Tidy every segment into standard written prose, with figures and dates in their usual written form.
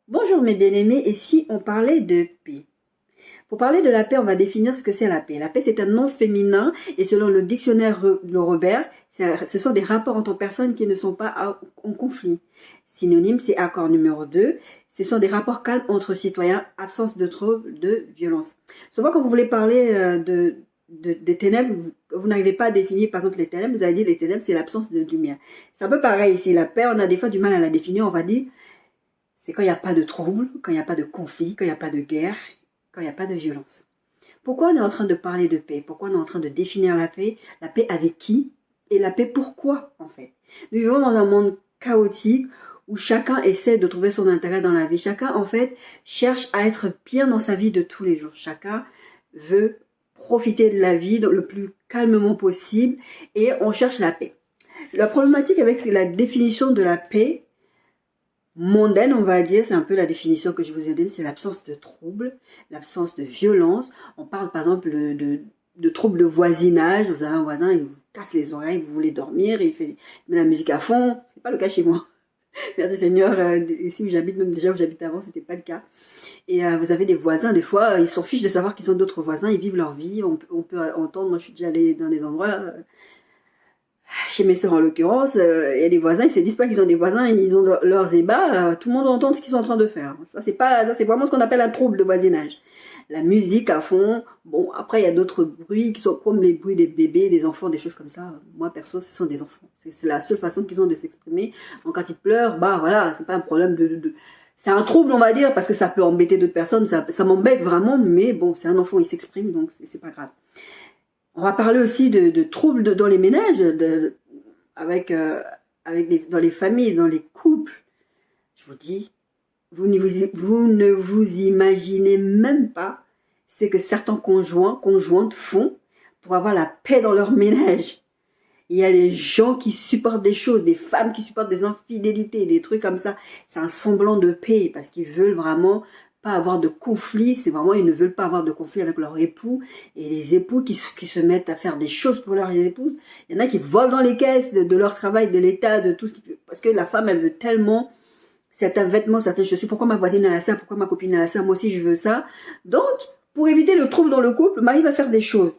Bonjour mes bien-aimés, et si on parlait de paix? Pour parler de la paix, on va définir ce que c'est la paix. La paix, c'est un nom féminin et selon le dictionnaire de Robert, ce sont des rapports entre personnes qui ne sont pas en conflit. Synonyme, c'est accord numéro 2. Ce sont des rapports calmes entre citoyens, absence de troubles, de violence. Souvent, quand vous voulez parler des ténèbres, vous n'arrivez pas à définir, par exemple, les ténèbres. Vous allez dire les ténèbres, c'est l'absence de lumière. C'est un peu pareil ici. La paix, on a des fois du mal à la définir. On va dire c'est quand il n'y a pas de trouble, quand il n'y a pas de conflit, quand il n'y a pas de guerre, quand il n'y a pas de violence. Pourquoi on est en train de parler de paix? Pourquoi on est en train de définir la paix? La paix avec qui? Et la paix pourquoi, en fait? Nous vivons dans un monde chaotique où chacun essaie de trouver son intérêt dans la vie. Chacun, en fait, cherche à être bien dans sa vie de tous les jours. Chacun veut profiter de la vie le plus calmement possible et on cherche la paix. La problématique avec la définition de la paix mondaine, on va dire, c'est un peu la définition que je vous ai donnée, c'est l'absence de trouble, l'absence de violence. On parle par exemple de troubles de voisinage. Vous avez un voisin, il vous casse les oreilles, vous voulez dormir, il met la musique à fond. C'est pas le cas chez moi. Merci Seigneur, ici où j'habite, même déjà où j'habitais avant, c'était pas le cas. Et vous avez des voisins, des fois, ils s'en fichent de savoir qu'ils ont d'autres voisins, ils vivent leur vie. On peut entendre, moi je suis déjà allée dans des endroits... chez mes soeurs en l'occurrence, il y a des voisins, ils se disent pas qu'ils ont des voisins, ils ont leurs ébats, tout le monde entend ce qu'ils sont en train de faire. Ça c'est vraiment ce qu'on appelle un trouble de voisinage. La musique à fond. Bon, après il y a d'autres bruits qui sont comme les bruits des bébés, des enfants, des choses comme ça. Moi perso, ce sont des enfants. C'est la seule façon qu'ils ont de s'exprimer. Donc quand ils pleurent, bah voilà, c'est pas un problème c'est un trouble, on va dire, parce que ça peut embêter d'autres personnes, ça m'embête vraiment, mais bon, c'est un enfant, il s'exprime, donc c'est pas grave. On va parler aussi de troubles dans les ménages, dans les familles, dans les couples. Je vous dis, vous ne vous imaginez même pas ce que certains conjointes font pour avoir la paix dans leur ménage. Il y a des gens qui supportent des choses, des femmes qui supportent des infidélités, des trucs comme ça. C'est un semblant de paix parce qu'ils veulent vraiment pas avoir de conflit. C'est vraiment, ils ne veulent pas avoir de conflit avec leur époux. Et les époux qui se mettent à faire des choses pour leurs épouses. Il y en a qui volent dans les caisses de leur travail, de l'État, de tout ce qui... Parce que la femme, elle veut tellement certains vêtements, certaines chaussures. Pourquoi ma voisine a ça? Pourquoi ma copine a ça? Moi aussi, je veux ça. Donc, pour éviter le trouble dans le couple, le mari va faire des choses.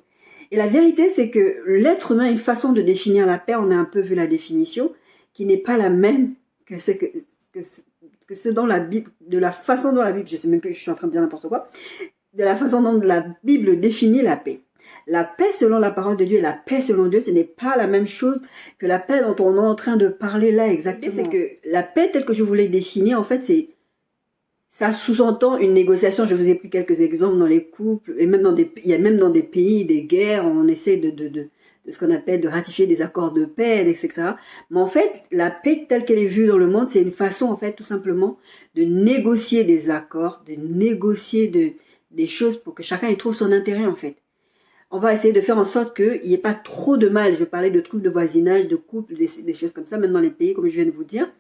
Et la vérité, c'est que l'être humain a une façon de définir la paix, on a un peu vu la définition, qui n'est pas la même que ce dans la Bible, de la façon dont la Bible, je sais même plus, je suis en train de dire n'importe quoi, de la façon dont la Bible définit la paix. La paix selon la parole de Dieu et la paix selon Dieu, ce n'est pas la même chose que la paix dont on est en train de parler là exactement. C'est que la paix telle que je voulais définir, en fait, ça sous-entend une négociation. Je vous ai pris quelques exemples dans les couples, et même il y a même dans des pays, des guerres, on essaie de ce qu'on appelle de ratifier des accords de paix, etc. Mais en fait, la paix telle qu'elle est vue dans le monde, c'est une façon, en fait, tout simplement, de négocier des accords, de négocier des choses pour que chacun y trouve son intérêt, en fait. On va essayer de faire en sorte qu'il n'y ait pas trop de mal. Je parlais de troubles de voisinage, de couple, des choses comme ça, même dans les pays, comme je viens de vous dire.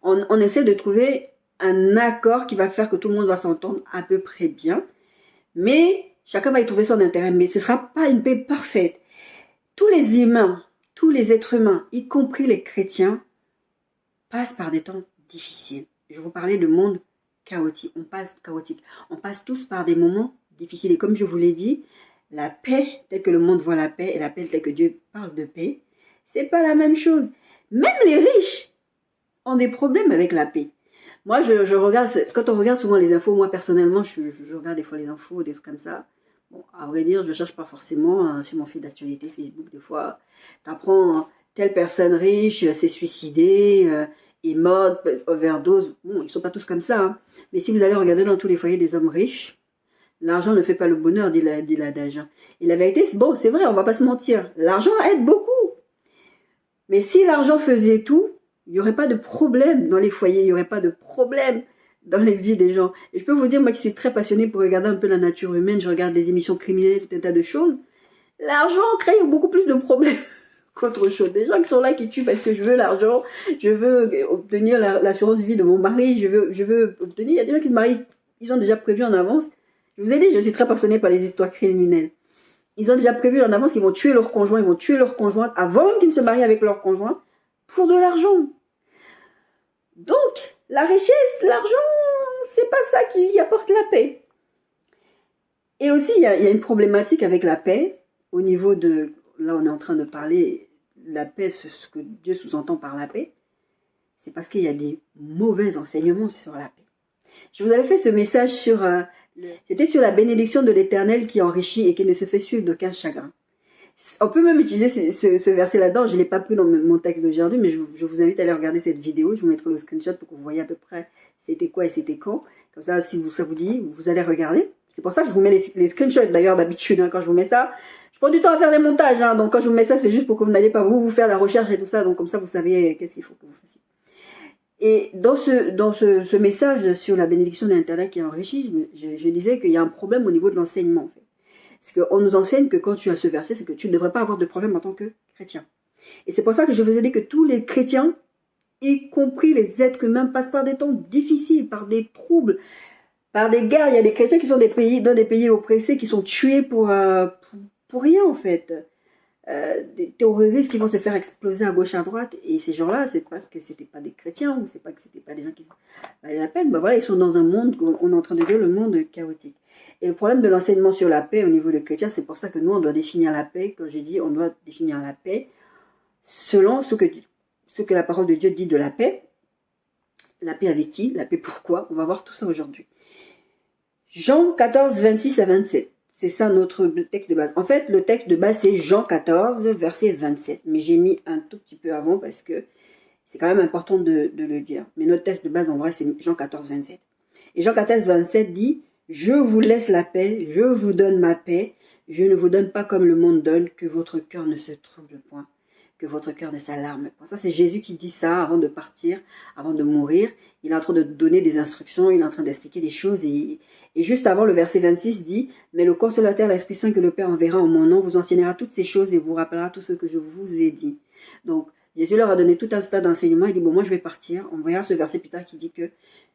On essaie de trouver un accord qui va faire que tout le monde va s'entendre à peu près bien. Mais chacun va y trouver son intérêt. Mais ce ne sera pas une paix parfaite. Tous les humains, tous les êtres humains, y compris les chrétiens, passent par des temps difficiles. Je vous parlais de monde chaotique. On passe tous par des moments difficiles. Et comme je vous l'ai dit, la paix, telle que le monde voit la paix, et la paix telle que Dieu parle de paix, c'est pas la même chose. Même les riches ont des problèmes avec la paix. Moi, je regarde, quand on regarde souvent les infos, moi personnellement, je regarde des fois les infos, des trucs comme ça. Bon, à vrai dire, je ne cherche pas forcément sur mon fil d'actualité Facebook, des fois, t'apprends telle personne riche s'est suicidée, est morte, overdose. Bon, ils ne sont pas tous comme ça, hein. Mais si vous allez regarder dans tous les foyers des hommes riches, l'argent ne fait pas le bonheur, dit l'adage. Et la vérité, c'est bon, c'est vrai, on va pas se mentir. L'argent aide beaucoup. Mais si l'argent faisait tout, il n'y aurait pas de problème dans les foyers, il n'y aurait pas de problème dans les vies des gens. Et je peux vous dire, moi qui suis très passionnée pour regarder un peu la nature humaine, je regarde des émissions criminelles, tout un tas de choses, l'argent crée beaucoup plus de problèmes qu'autre chose. Des gens qui sont là, qui tuent parce que je veux l'argent, je veux obtenir l'assurance vie de mon mari, je veux obtenir... Il y a des gens qui se marient, ils ont déjà prévu en avance. Je vous ai dit, je suis très passionnée par les histoires criminelles. Ils ont déjà prévu en avance qu'ils vont tuer leur conjoint, ils vont tuer leur conjointe avant même qu'ils ne se marient avec leur conjoint pour de l'argent. Donc, la richesse, l'argent, ça qui apporte la paix. Et aussi, il y a une problématique avec la paix, au niveau de, là on est en train de parler, la paix, ce que Dieu sous-entend par la paix, c'est parce qu'il y a des mauvais enseignements sur la paix. Je vous avais fait ce message sur, c'était sur la bénédiction de l'Éternel qui enrichit et qui ne se fait suivre d'aucun chagrin. On peut même utiliser ce verset là-dedans, je ne l'ai pas pris dans mon texte d'aujourd'hui, mais je vous invite à aller regarder cette vidéo, je vous mettrai le screenshot pour que vous voyez à peu près c'était quoi et c'était quand. Comme ça, si ça vous dit, vous allez regarder. C'est pour ça que je vous mets les screenshots d'ailleurs d'habitude, hein, quand je vous mets ça. Je prends du temps à faire les montages, hein, donc quand je vous mets ça, c'est juste pour que vous n'allez pas vous faire la recherche et tout ça, donc comme ça vous savez qu'est-ce qu'il faut que vous fassiez. Et dans ce message sur la bénédiction de l'Internet qui est enrichi, je disais qu'il y a un problème au niveau de l'enseignement, en fait. Parce qu'on nous enseigne que quand tu as ce verset, c'est que tu ne devrais pas avoir de problème en tant que chrétien. Et c'est pour ça que je vous ai dit que tous les chrétiens, y compris les êtres humains, passent par des temps difficiles, par des troubles, par des guerres. Il y a des chrétiens qui sont dans des pays oppressés, qui sont tués pour rien, en fait. Des terroristes qui vont se faire exploser à gauche à droite, et ces gens-là, c'est pas que c'était pas des chrétiens, ou c'est pas que c'était pas des gens qui valaient la peine, ben voilà, ils sont dans un monde qu'on est en train de dire le monde chaotique. Et le problème de l'enseignement sur la paix au niveau des chrétiens, c'est pour ça que nous on doit définir la paix. Quand j'ai dit on doit définir la paix selon ce que la parole de Dieu dit de la paix. La paix avec qui? La paix pourquoi? On va voir tout ça aujourd'hui. Jean 14, 26 à 27. C'est ça notre texte de base. En fait, le texte de base, c'est Jean 14, verset 27. Mais j'ai mis un tout petit peu avant parce que c'est quand même important de le dire. Mais notre texte de base, en vrai, c'est Jean 14, 27. Et Jean 14, 27 dit, « Je vous laisse la paix, je vous donne ma paix. Je ne vous donne pas comme le monde donne, que votre cœur ne se trouble point, que votre cœur ne s'alarme point. » Ça, c'est Jésus qui dit ça avant de partir, avant de mourir. Il est en train de donner des instructions, il est en train d'expliquer des choses. Et juste avant, le verset 26 dit, « Mais le consolateur, l'Esprit Saint que le Père enverra en mon nom, vous enseignera toutes ces choses et vous rappellera tout ce que je vous ai dit. » Donc, Jésus leur a donné tout un tas d'enseignements. Il dit, « Bon, moi, je vais partir. » On verra ce verset plus tard qui dit que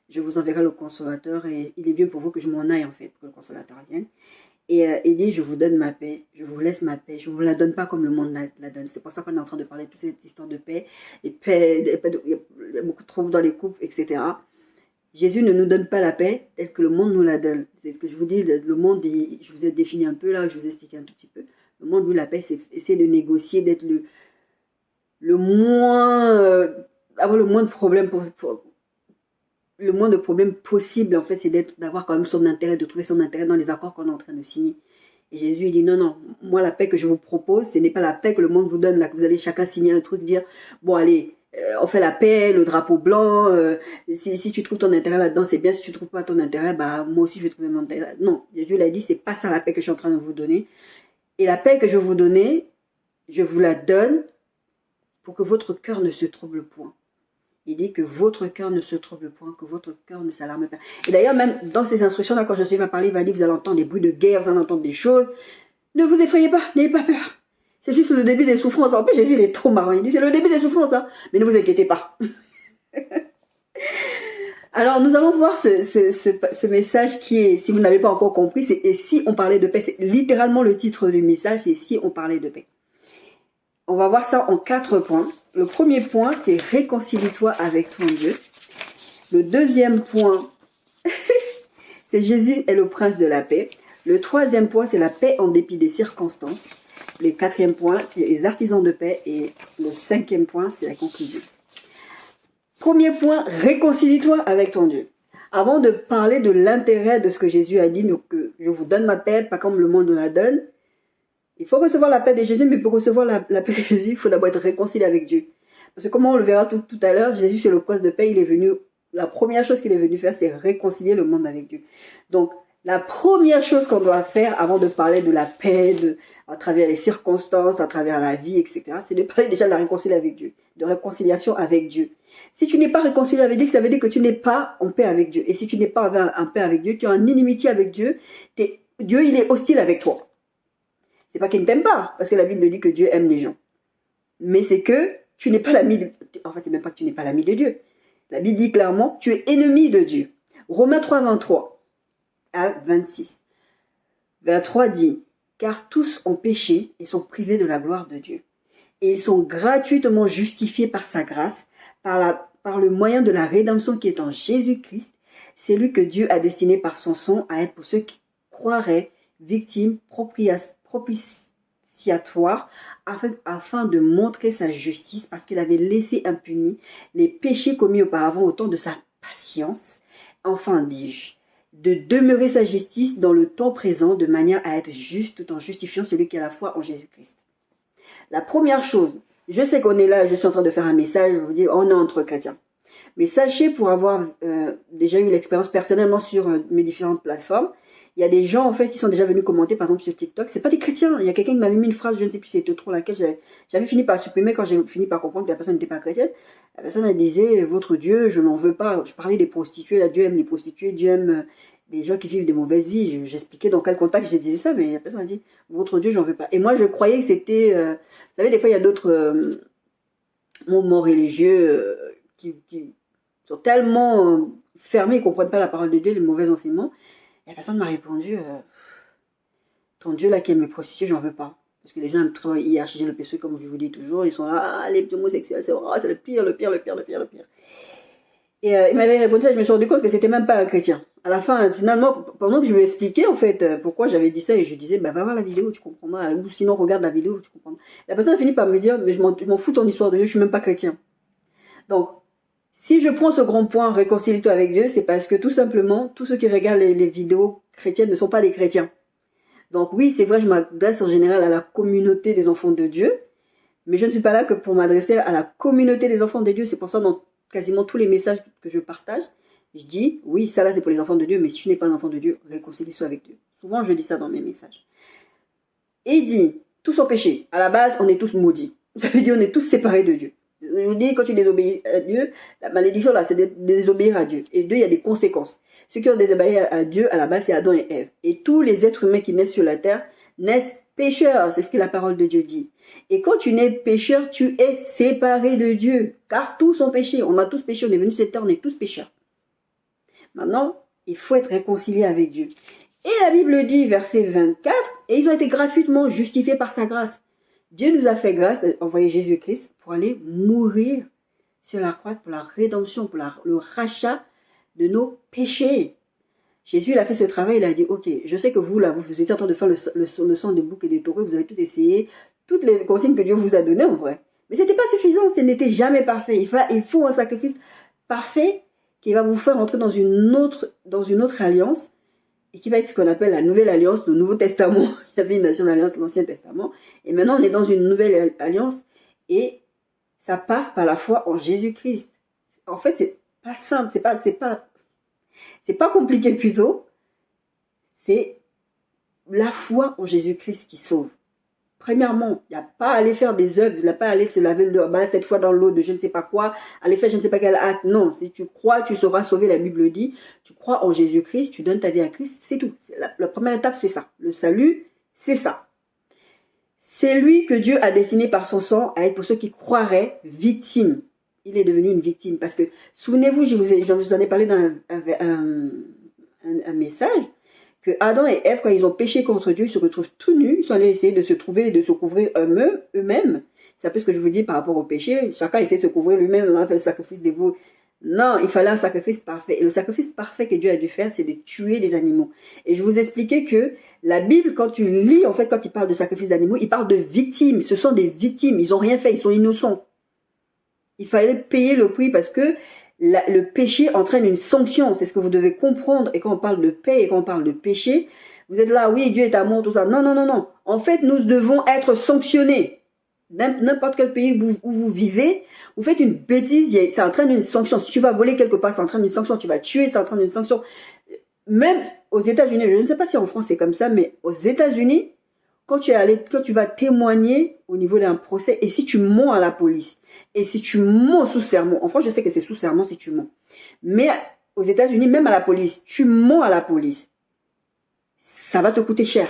je vous enverrai le consolateur et il est bien pour vous que je m'en aille, en fait, pour que le consolateur vienne. Et il dit, je vous donne ma paix, je vous laisse ma paix, je ne vous la donne pas comme le monde la donne. C'est pour ça qu'on est en train de parler de toute cette histoire de paix. Et paix, il y a beaucoup de troubles dans les couples, etc. Jésus ne nous donne pas la paix telle que le monde nous la donne. C'est ce que je vous dis, le monde, je vous ai défini un peu là, je vous ai expliqué un tout petit peu. Le monde, lui, la paix, c'est essayer de négocier, d'être le moins, avoir le moins de problèmes le moins de problèmes possible, en fait, c'est d'avoir quand même son intérêt, de trouver son intérêt dans les accords qu'on est en train de signer. Et Jésus, il dit, non, non, moi, la paix que je vous propose, ce n'est pas la paix que le monde vous donne, là, que vous allez chacun signer un truc, dire, bon, allez, on fait la paix, le drapeau blanc, si tu trouves ton intérêt là-dedans, c'est bien, si tu trouves pas ton intérêt, bah, moi aussi, je vais trouver mon intérêt. Non, Jésus l'a dit, c'est pas ça la paix que je suis en train de vous donner. Et la paix que je vous donner, je vous la donne pour que votre cœur ne se trouble point. Il dit que votre cœur ne se trouble point, que votre cœur ne s'alarme pas. Et d'ailleurs, même dans ces instructions-là, quand Jésus va parler, il va dire que vous allez entendre des bruits de guerre, vous allez entendre des choses. Ne vous effrayez pas, n'ayez pas peur. C'est juste le début des souffrances. En plus, Jésus, il est trop marrant. Il dit, c'est le début des souffrances, hein. Mais ne vous inquiétez pas. Alors, nous allons voir ce message qui est, si vous n'avez pas encore compris, c'est « Et si on parlait de paix ?» C'est littéralement le titre du message, c'est « Si on parlait de paix ?» On va voir ça en 4 points. Le premier point, c'est « Réconcilie-toi avec ton Dieu ». Le deuxième point, c'est « Jésus est le prince de la paix ». Le troisième point, c'est « La paix en dépit des circonstances ». Le quatrième point, c'est « Les artisans de paix ». Et le cinquième point, c'est la conclusion. Premier point, réconcilie-toi avec ton Dieu. Avant de parler de l'intérêt de ce que Jésus a dit, donc que je vous donne ma paix, pas comme le monde nous la donne, il faut recevoir la paix de Jésus, mais pour recevoir la paix de Jésus, il faut d'abord être réconcilié avec Dieu. Parce que comme on le verra tout à l'heure, Jésus, c'est le prince de paix, il est venu, la première chose qu'il est venu faire, c'est réconcilier le monde avec Dieu. Donc, la première chose qu'on doit faire avant de parler de la paix, à travers les circonstances, à travers la vie, etc., c'est de parler déjà de la réconciliation avec Dieu, de réconciliation avec Dieu. Si tu n'es pas réconcilié avec Dieu, ça veut dire que tu n'es pas en paix avec Dieu. Et si tu n'es pas en paix avec Dieu, tu es en inimitié avec Dieu, Dieu, il est hostile avec toi. C'est pas qu'il ne t'aime pas, parce que la Bible dit que Dieu aime les gens. Mais c'est que tu n'es pas l'ami de... En fait, c'est même pas que tu n'es pas l'ami de Dieu. La Bible dit clairement, tu es ennemi de Dieu. Romains 3, 23 à 26. 23 dit, « Car tous ont péché et sont privés de la gloire de Dieu. Et ils sont gratuitement justifiés par sa grâce, par le moyen de la rédemption qui est en Jésus-Christ. C'est lui que Dieu a destiné par son sang à être pour ceux qui croiraient victimes propitiatoires afin de montrer sa justice parce qu'il avait laissé impunis les péchés commis auparavant au temps de sa patience. Enfin, dis-je, de demeurer sa justice dans le temps présent de manière à être juste tout en justifiant celui qui a la foi en Jésus-Christ. La première chose, je sais qu'on est là, je suis en train de faire un message, je vous dis, on est entre chrétiens. Mais sachez, pour avoir déjà eu l'expérience personnellement sur mes différentes plateformes, il y a des gens en fait qui sont déjà venus commenter, par exemple sur TikTok, c'est pas des chrétiens. Il y a quelqu'un qui m'avait mis une phrase, je ne sais plus si c'était trop laquelle j'avais fini par supprimer quand j'ai fini par comprendre que la personne n'était pas chrétienne. La personne elle disait, votre Dieu, je n'en veux pas. Je parlais des prostituées, là, Dieu aime les prostituées, Dieu aime des gens qui vivent des mauvaises vies. J'expliquais dans quel contexte je disais ça, mais la personne a dit, votre Dieu, j'en veux pas. Et moi, je croyais que c'était, vous savez, des fois, il y a d'autres mouvements religieux qui sont tellement fermés, ils ne comprennent pas la parole de Dieu, les mauvais enseignements. Et la personne m'a répondu, ton Dieu là qui aime les prostituées, j'en veux pas. Parce que les gens aiment trop hiérarchiser le péché, comme je vous dis toujours. Ils sont là, ah, les homosexuels, c'est le pire, le pire, le pire, le pire, le pire. Et il m'avait répondu ça, je me suis rendu compte que c'était même pas un chrétien. À la fin, finalement, pendant que je lui expliquais en fait pourquoi j'avais dit ça, et je disais, bah va voir la vidéo, tu comprendras. Ou sinon, regarde la vidéo, tu comprendras. La personne a fini par me dire, mais je m'en fous ton histoire de Dieu, je suis même pas chrétien. Donc, si je prends ce grand point, réconcilie-toi avec Dieu, c'est parce que tout simplement, tous ceux qui regardent les vidéos chrétiennes ne sont pas des chrétiens. Donc oui, c'est vrai, je m'adresse en général à la communauté des enfants de Dieu, mais je ne suis pas là que pour m'adresser à la communauté des enfants de Dieu. C'est pour ça, dans quasiment tous les messages que je partage, je dis, oui, ça là c'est pour les enfants de Dieu, mais si tu n'es pas un enfant de Dieu, réconcilie-toi avec Dieu. Souvent, je dis ça dans mes messages. Et il dit, tous sont péchés. À la base, on est tous maudits. Ça veut dire on est tous séparés de Dieu. Je vous dis, quand tu désobéis à Dieu, la malédiction là, c'est de désobéir à Dieu. Et Dieu, il y a des conséquences. Ceux qui ont désobéi à Dieu, à la base, c'est Adam et Ève. Et tous les êtres humains qui naissent sur la terre naissent pécheurs. C'est ce que la parole de Dieu dit. Et quand tu nais pécheur, tu es séparé de Dieu. Car tous sont péchés. On a tous péché. On est venus sur cette terre, on est tous pécheurs. Maintenant, il faut être réconcilié avec Dieu. Et la Bible dit, verset 24, et ils ont été gratuitement justifiés par sa grâce. Dieu nous a fait grâce, envoyé Jésus-Christ pour aller mourir sur la croix pour la rédemption, pour le rachat de nos péchés. Jésus, il a fait ce travail, il a dit, ok, je sais que vous, là, vous étiez en train de faire le sang des boucs et des taureaux, vous avez tout essayé, toutes les consignes que Dieu vous a données en vrai. Mais ce n'était pas suffisant, ce n'était jamais parfait. Il faut un sacrifice parfait qui va vous faire entrer dans une autre alliance et qui va être ce qu'on appelle la nouvelle alliance, le Nouveau Testament. Il y avait une ancienne alliance, l'Ancien Testament. Et maintenant, on est dans une nouvelle alliance et ça passe par la foi en Jésus-Christ. En fait, c'est pas simple, c'est pas compliqué plutôt. C'est la foi en Jésus-Christ qui sauve. Premièrement, il n'y a pas à aller faire des œuvres, il n'y a pas à aller se laver le dos, cette fois dans l'eau de je ne sais pas quoi, aller faire je ne sais pas quel acte. Non, si tu crois, tu seras sauvé, la Bible dit. Tu crois en Jésus-Christ, tu donnes ta vie à Christ, c'est tout. La première étape, c'est ça. Le salut, c'est ça. C'est lui que Dieu a destiné par son sang à être pour ceux qui croiraient victimes. Il est devenu une victime parce que, souvenez-vous, je vous en ai parlé dans un message, que Adam et Ève, quand ils ont péché contre Dieu, ils se retrouvent tout nus, ils sont allés essayer de se trouver et de se couvrir eux-mêmes. C'est un peu ce que je vous dis par rapport au péché. Chacun essaie de se couvrir lui-même, on a fait le sacrifice des veaux. Non, il fallait un sacrifice parfait. Et le sacrifice parfait que Dieu a dû faire, c'est de tuer des animaux. Et je vous expliquais que la Bible, quand tu lis, en fait, quand il parle de sacrifice d'animaux, il parle de victimes. Ce sont des victimes. Ils n'ont rien fait, ils sont innocents. Il fallait payer le prix parce que le péché entraîne une sanction. C'est ce que vous devez comprendre. Et quand on parle de paix et quand on parle de péché, vous êtes là, oui, Dieu est amour, tout ça. Non, non, non, non. En fait, nous devons être sanctionnés. N'importe quel pays où vous vivez, vous faites une bêtise, ça entraîne une sanction. Si tu vas voler quelque part, ça entraîne une sanction. Tu vas tuer, ça entraîne une sanction. Même aux États-Unis, je ne sais pas si en France c'est comme ça, mais aux États-Unis, quand tu vas témoigner au niveau d'un procès, et si tu mens à la police, et si tu mens sous serment, en France je sais que c'est sous serment si tu mens, mais aux États-Unis, même à la police, tu mens à la police, ça va te coûter cher,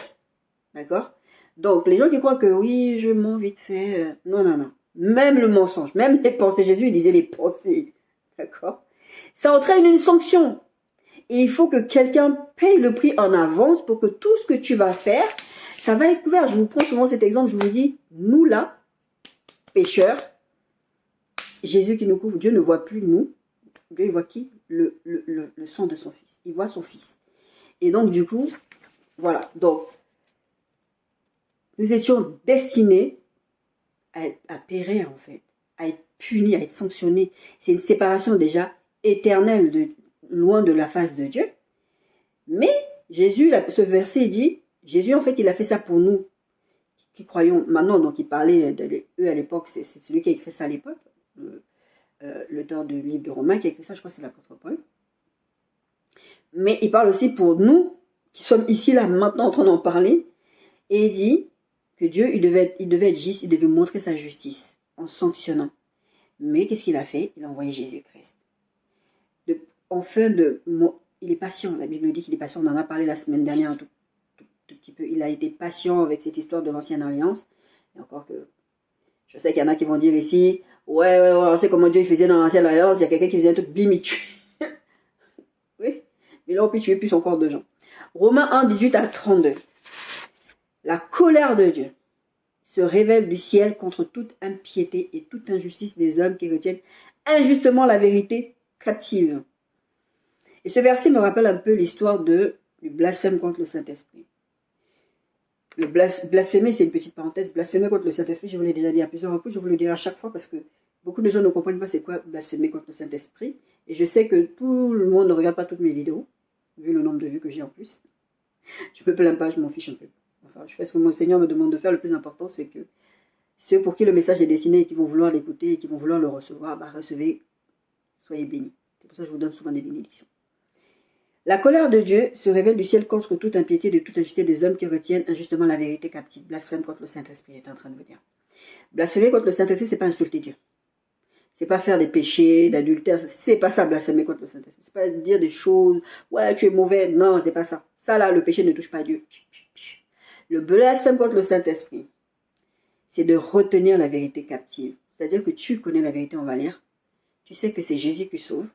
d'accord? Donc les gens qui croient que oui, je mens vite fait, non, non, non, même le mensonge, même les pensées, Jésus il disait les pensées, d'accord? Ça entraîne une sanction, et il faut que quelqu'un paye le prix en avance pour que tout ce que tu vas faire, ça va être couvert. Je vous prends souvent cet exemple, je vous dis, nous là, pécheurs, Jésus qui nous couvre, Dieu ne voit plus nous. Dieu, il voit qui? le sang de son fils. Il voit son fils. Et donc, du coup, voilà. Donc, nous étions destinés à périr, en fait, à être punis, à être sanctionnés. C'est une séparation déjà éternelle, loin de la face de Dieu. Mais Jésus, ce verset dit, Jésus, en fait, il a fait ça pour nous, qui croyons maintenant. Donc, il parlait eux à l'époque, c'est celui qui a écrit ça à l'époque, l'auteur du livre de Romains qui a écrit ça, je crois que c'est l'apôtre Paul. Mais il parle aussi pour nous, qui sommes ici, là, maintenant, en train d'en parler, et il dit que Dieu, il devait être juste, il devait montrer sa justice en sanctionnant. Mais qu'est-ce qu'il a fait? Il a envoyé Jésus-Christ. Il est patient, la Bible dit qu'il est patient, on en a parlé la semaine dernière un tout petit peu. Il a été patient avec cette histoire de l'ancienne alliance. Et encore que, je sais qu'il y en a qui vont dire ici, ouais, on sait comment Dieu il faisait dans l'ancienne alliance, il y a quelqu'un qui faisait un truc, bim, il tue. Oui, mais là on peut tuer plus encore de gens. Romains 1, 18 à 32. La colère de Dieu se révèle du ciel contre toute impiété et toute injustice des hommes qui retiennent injustement la vérité captive. Et ce verset me rappelle un peu l'histoire du blasphème contre le Saint-Esprit. Le blasphémer, c'est une petite parenthèse. Blasphémer contre le Saint-Esprit, je vous l'ai déjà dit à plusieurs reprises, je vous le dirai à chaque fois parce que beaucoup de gens ne comprennent pas c'est quoi blasphémer contre le Saint-Esprit. Et je sais que tout le monde ne regarde pas toutes mes vidéos, vu le nombre de vues que j'ai en plus. Je me plains pas, je m'en fiche un peu. Enfin, je fais ce que mon Seigneur me demande de faire. Le plus important, c'est que ceux pour qui le message est destiné et qui vont vouloir l'écouter et qui vont vouloir le recevoir, recevez, soyez bénis. C'est pour ça que je vous donne souvent des bénédictions. La colère de Dieu se révèle du ciel contre toute impiété et de toute injustice des hommes qui retiennent injustement la vérité captive. Blasphème contre le Saint-Esprit, j'étais en train de vous dire. Blasphémer contre le Saint-Esprit, c'est pas insulter Dieu. C'est pas faire des péchés, d'adultère, c'est pas ça, blasphémer contre le Saint-Esprit. C'est pas dire des choses, ouais, tu es mauvais, non, c'est pas ça. Ça là, le péché ne touche pas Dieu. Le blasphème contre le Saint-Esprit, c'est de retenir la vérité captive. C'est-à-dire que tu connais la vérité, on va lire. Tu sais que c'est Jésus qui sauve.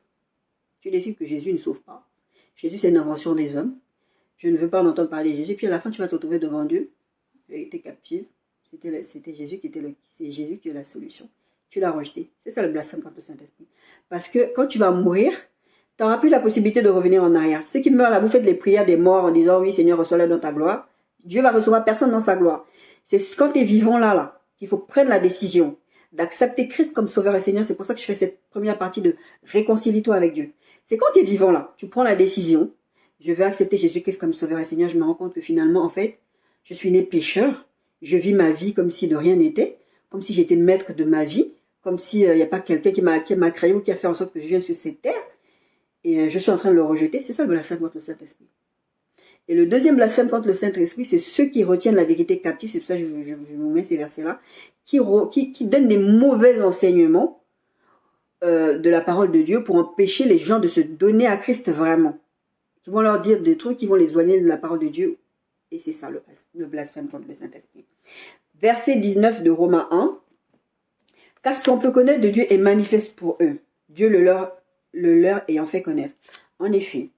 Tu décides que Jésus ne sauve pas. Jésus, c'est une invention des hommes. Je ne veux pas en entendre parler de Jésus. Puis à la fin, tu vas te retrouver devant Dieu. Vérité captive. C'était Jésus c'est Jésus qui est la solution. Tu l'as rejeté. C'est ça le blasphème contre le Saint-Esprit. Parce que quand tu vas mourir, tu n'auras plus la possibilité de revenir en arrière. Ceux qui meurent là, vous faites les prières des morts en disant, oui Seigneur, reçois-le dans ta gloire. Dieu va recevoir personne dans sa gloire. C'est quand tu es vivant là, qu'il faut prendre la décision d'accepter Christ comme sauveur et Seigneur. C'est pour ça que je fais cette première partie de réconcilie-toi avec Dieu. C'est quand tu es vivant là, tu prends la décision, je vais accepter Jésus-Christ comme sauveur et Seigneur. Je me rends compte que finalement, en fait, je suis né pécheur. Je vis ma vie comme si de rien n'était, comme si j'étais maître de ma vie, comme s'il n'y a pas quelqu'un qui m'a créé ou qui a fait en sorte que je vienne sur cette terre. Et je suis en train de le rejeter. C'est ça le blasphème contre le Saint-Esprit. Et le deuxième blasphème contre le Saint-Esprit, c'est ceux qui retiennent la vérité captive. C'est pour ça que je vous mets ces versets-là, qui donnent des mauvais enseignements de la parole de Dieu pour empêcher les gens de se donner à Christ vraiment. Qui vont leur dire des trucs qui vont les éloigner de la parole de Dieu. Et c'est ça le blasphème contre le Saint-Esprit. Verset 19 de Romains 1. Car ce qu'on peut connaître de Dieu est manifeste pour eux. Dieu le leur ayant fait connaître. En effet,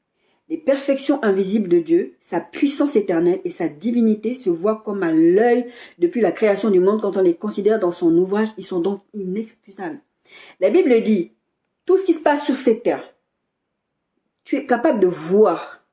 les perfections invisibles de Dieu, sa puissance éternelle et sa divinité se voient comme à l'œil depuis la création du monde. Quand on les considère dans son ouvrage, ils sont donc inexcusables. La Bible dit, tout ce qui se passe sur cette terre, tu es capable de voir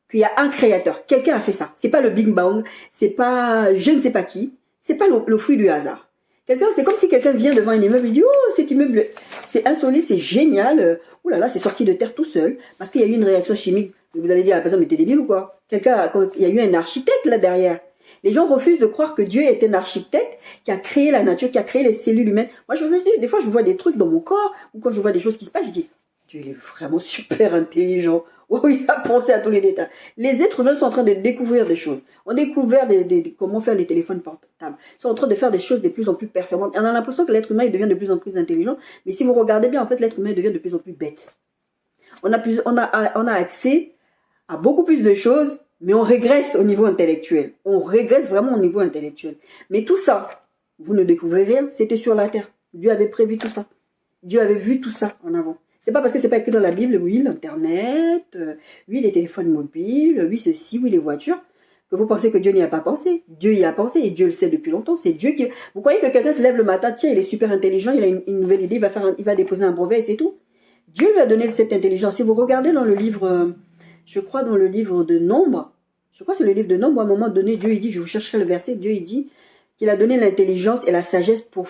qu'il y a un créateur. Quelqu'un a fait ça. C'est pas le Big Bang, c'est pas je ne sais pas qui, c'est pas le fruit du hasard. C'est comme si quelqu'un vient devant un immeuble et dit, oh, cet immeuble, c'est insolite, c'est génial, oh là là, c'est sorti de terre tout seul, parce qu'il y a eu une réaction chimique. Vous allez dire à la personne, mais t'es débile ou quoi? Il y a eu un architecte là derrière. Les gens refusent de croire que Dieu est un architecte qui a créé la nature, qui a créé les cellules humaines. Moi, je vous assure, des fois, je vois des trucs dans mon corps, ou quand je vois des choses qui se passent, je dis, Dieu, il est vraiment super intelligent. Oh, il a pensé à tous les détails. Les êtres humains sont en train de découvrir des choses. On a découvert comment faire les téléphones portables. Ils sont en train de faire des choses de plus en plus performantes. On a l'impression que l'être humain il devient de plus en plus intelligent. Mais si vous regardez bien, en fait, l'être humain devient de plus en plus bête. On a accès à beaucoup plus de choses, mais on régresse au niveau intellectuel. On régresse vraiment au niveau intellectuel. Mais tout ça, vous ne découvrez rien, c'était sur la terre. Dieu avait prévu tout ça. Dieu avait vu tout ça en avant. C'est pas parce que c'est pas écrit dans la Bible, oui, l'internet, oui, les téléphones mobiles, oui, ceci, oui, les voitures, que vous pensez que Dieu n'y a pas pensé. Dieu y a pensé et Dieu le sait depuis longtemps. C'est Dieu qui... Vous croyez que quelqu'un se lève le matin, tiens, il est super intelligent, il a une nouvelle idée, il va déposer un brevet et c'est tout. Dieu lui a donné cette intelligence. Si vous regardez dans le livre, je crois dans le livre de Nombre, je crois que c'est le livre de Nombre, à un moment donné, Dieu il dit, je vous chercherai le verset, Dieu il dit qu'il a donné l'intelligence et la sagesse pour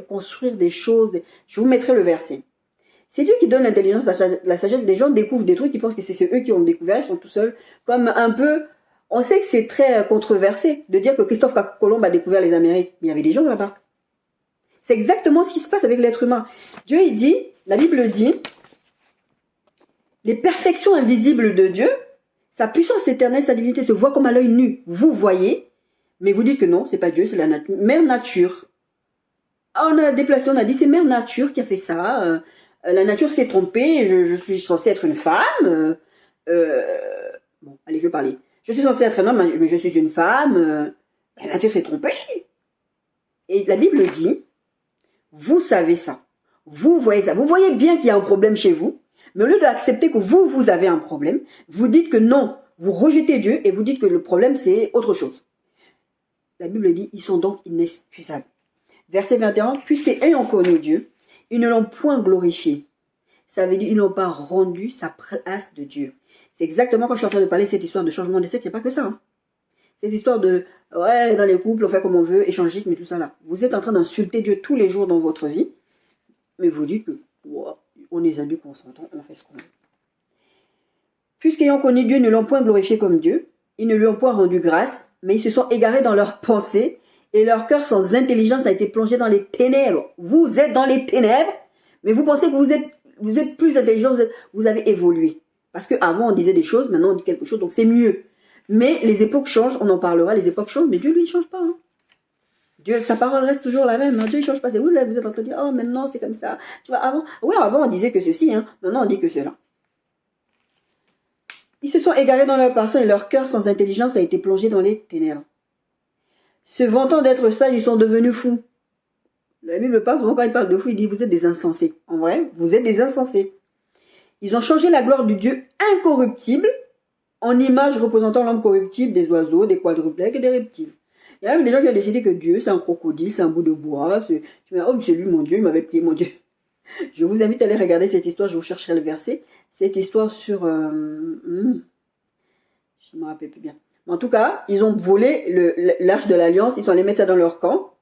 construire des choses. Je vous mettrai le verset. C'est Dieu qui donne l'intelligence, la sagesse. Des gens découvrent des trucs, ils pensent que c'est eux qui ont découvert, ils sont tout seuls. Comme un peu, on sait que c'est très controversé de dire que Christophe Colomb a découvert les Amériques. Mais il y avait des gens là-bas. C'est exactement ce qui se passe avec l'être humain. Dieu, il dit, la Bible dit, les perfections invisibles de Dieu, sa puissance éternelle, sa divinité se voit comme à l'œil nu. Vous voyez, mais vous dites que non, c'est pas Dieu, c'est la nature. Mère nature. On a déplacé, on a dit, c'est Mère nature qui a fait ça. La nature s'est trompée, je suis censée être une femme. Bon, allez, je vais parler. Je suis censée être un homme, mais je suis une femme. La nature s'est trompée. Et la Bible dit, vous savez ça. Vous voyez ça. Vous voyez bien qu'il y a un problème chez vous. Mais au lieu d'accepter que vous avez un problème, vous dites que non. Vous rejetez Dieu et vous dites que le problème, c'est autre chose. La Bible dit, ils sont donc inexcusables. Verset 21, puisque ayant connu Dieu, ils ne l'ont point glorifié. Ça veut dire qu'ils n'ont pas rendu sa place de Dieu. C'est exactement quand je suis en train de parler de cette histoire de changement de sexe, il n'y a pas que ça. Hein. Cette histoire de, ouais, dans les couples, on fait comme on veut, échangisme et tout ça là. Vous êtes en train d'insulter Dieu tous les jours dans votre vie, mais vous dites que, wow, on est adultes consentants, on fait ce qu'on veut. Puisqu'ayant connu Dieu, ils ne l'ont point glorifié comme Dieu, ils ne lui ont point rendu grâce, mais ils se sont égarés dans leurs pensées, et leur cœur sans intelligence a été plongé dans les ténèbres. Vous êtes dans les ténèbres, mais vous pensez que vous êtes plus intelligent, vous avez évolué. Parce qu'avant on disait des choses, maintenant on dit quelque chose, donc c'est mieux. Mais les époques changent, on en parlera, les époques changent, mais Dieu lui ne change pas. Hein. Dieu, sa parole reste toujours la même, hein. Dieu ne change pas. C'est vous, là, vous êtes en train de dire, oh maintenant c'est comme ça. Tu vois, avant on disait que ceci, hein. Maintenant on dit que cela. Ils se sont égarés dans leur personne et leur cœur sans intelligence a été plongé dans les ténèbres. Se vantant d'être sages, ils sont devenus fous. La Bible parle, quand il parle de fous, il dit vous êtes des insensés. En vrai, vous êtes des insensés. Ils ont changé la gloire du Dieu incorruptible en image représentant l'homme corruptible, des oiseaux, des quadrupèdes et des reptiles. Il y a même des gens qui ont décidé que Dieu, c'est un crocodile, c'est un bout de bois. Oh, c'est lui mon Dieu, il m'avait prié mon Dieu. Je vous invite à aller regarder cette histoire, je vous chercherai le verset. Cette histoire sur... je ne me rappelle plus bien. En tout cas, ils ont volé l'arche de l'alliance, ils sont allés mettre ça dans leur camp,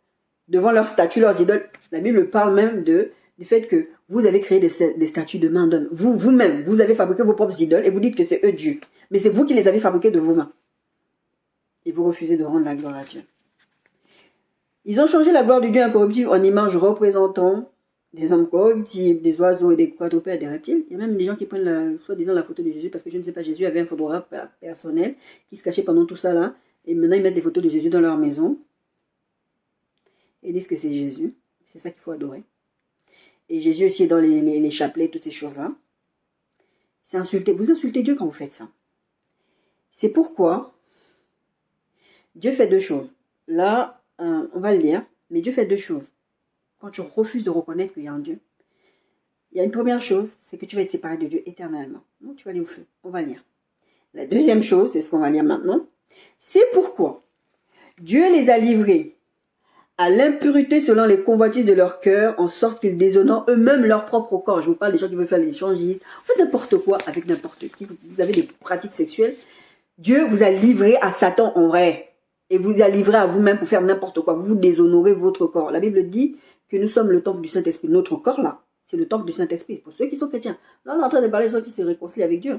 devant leurs statues, leurs idoles. La Bible parle même du fait que vous avez créé des statues de main d'homme. Vous-même, vous avez fabriqué vos propres idoles et vous dites que c'est eux Dieu. Mais c'est vous qui les avez fabriquées de vos mains. Et vous refusez de rendre la gloire à Dieu. Ils ont changé la gloire du Dieu incorruptible en image représentant des hommes corruptibles, des oiseaux et des quadrupèdes, des reptiles. Il y a même des gens qui prennent soi-disant la photo de Jésus parce que je ne sais pas, Jésus avait un photographe personnel qui se cachait pendant tout ça là. Et maintenant ils mettent des photos de Jésus dans leur maison. Et ils disent que c'est Jésus. C'est ça qu'il faut adorer. Et Jésus aussi est dans les chapelets, toutes ces choses-là. C'est insulter. Vous insultez Dieu quand vous faites ça. C'est pourquoi Dieu fait deux choses. Là, on va le lire, mais Dieu fait deux choses. Quand tu refuses de reconnaître qu'il y a un Dieu, il y a une première chose, c'est que tu vas être séparé de Dieu éternellement. Donc tu vas aller au feu. On va lire. La deuxième chose, c'est ce qu'on va lire maintenant. C'est pourquoi Dieu les a livrés à l'impureté selon les convoitises de leur cœur, en sorte qu'ils déshonorent eux-mêmes leur propre corps. Je vous parle des gens qui veulent faire l'échangisme, faites n'importe quoi avec n'importe qui. Vous avez des pratiques sexuelles. Dieu vous a livré à Satan en vrai. Et vous a livré à vous-même pour faire n'importe quoi. Vous déshonorez votre corps. La Bible dit que nous sommes le temple du Saint-Esprit. Notre corps là, c'est le temple du Saint-Esprit. Pour ceux qui sont chrétiens. Là, on est en train de parler de ceux qui se réconcilient avec Dieu.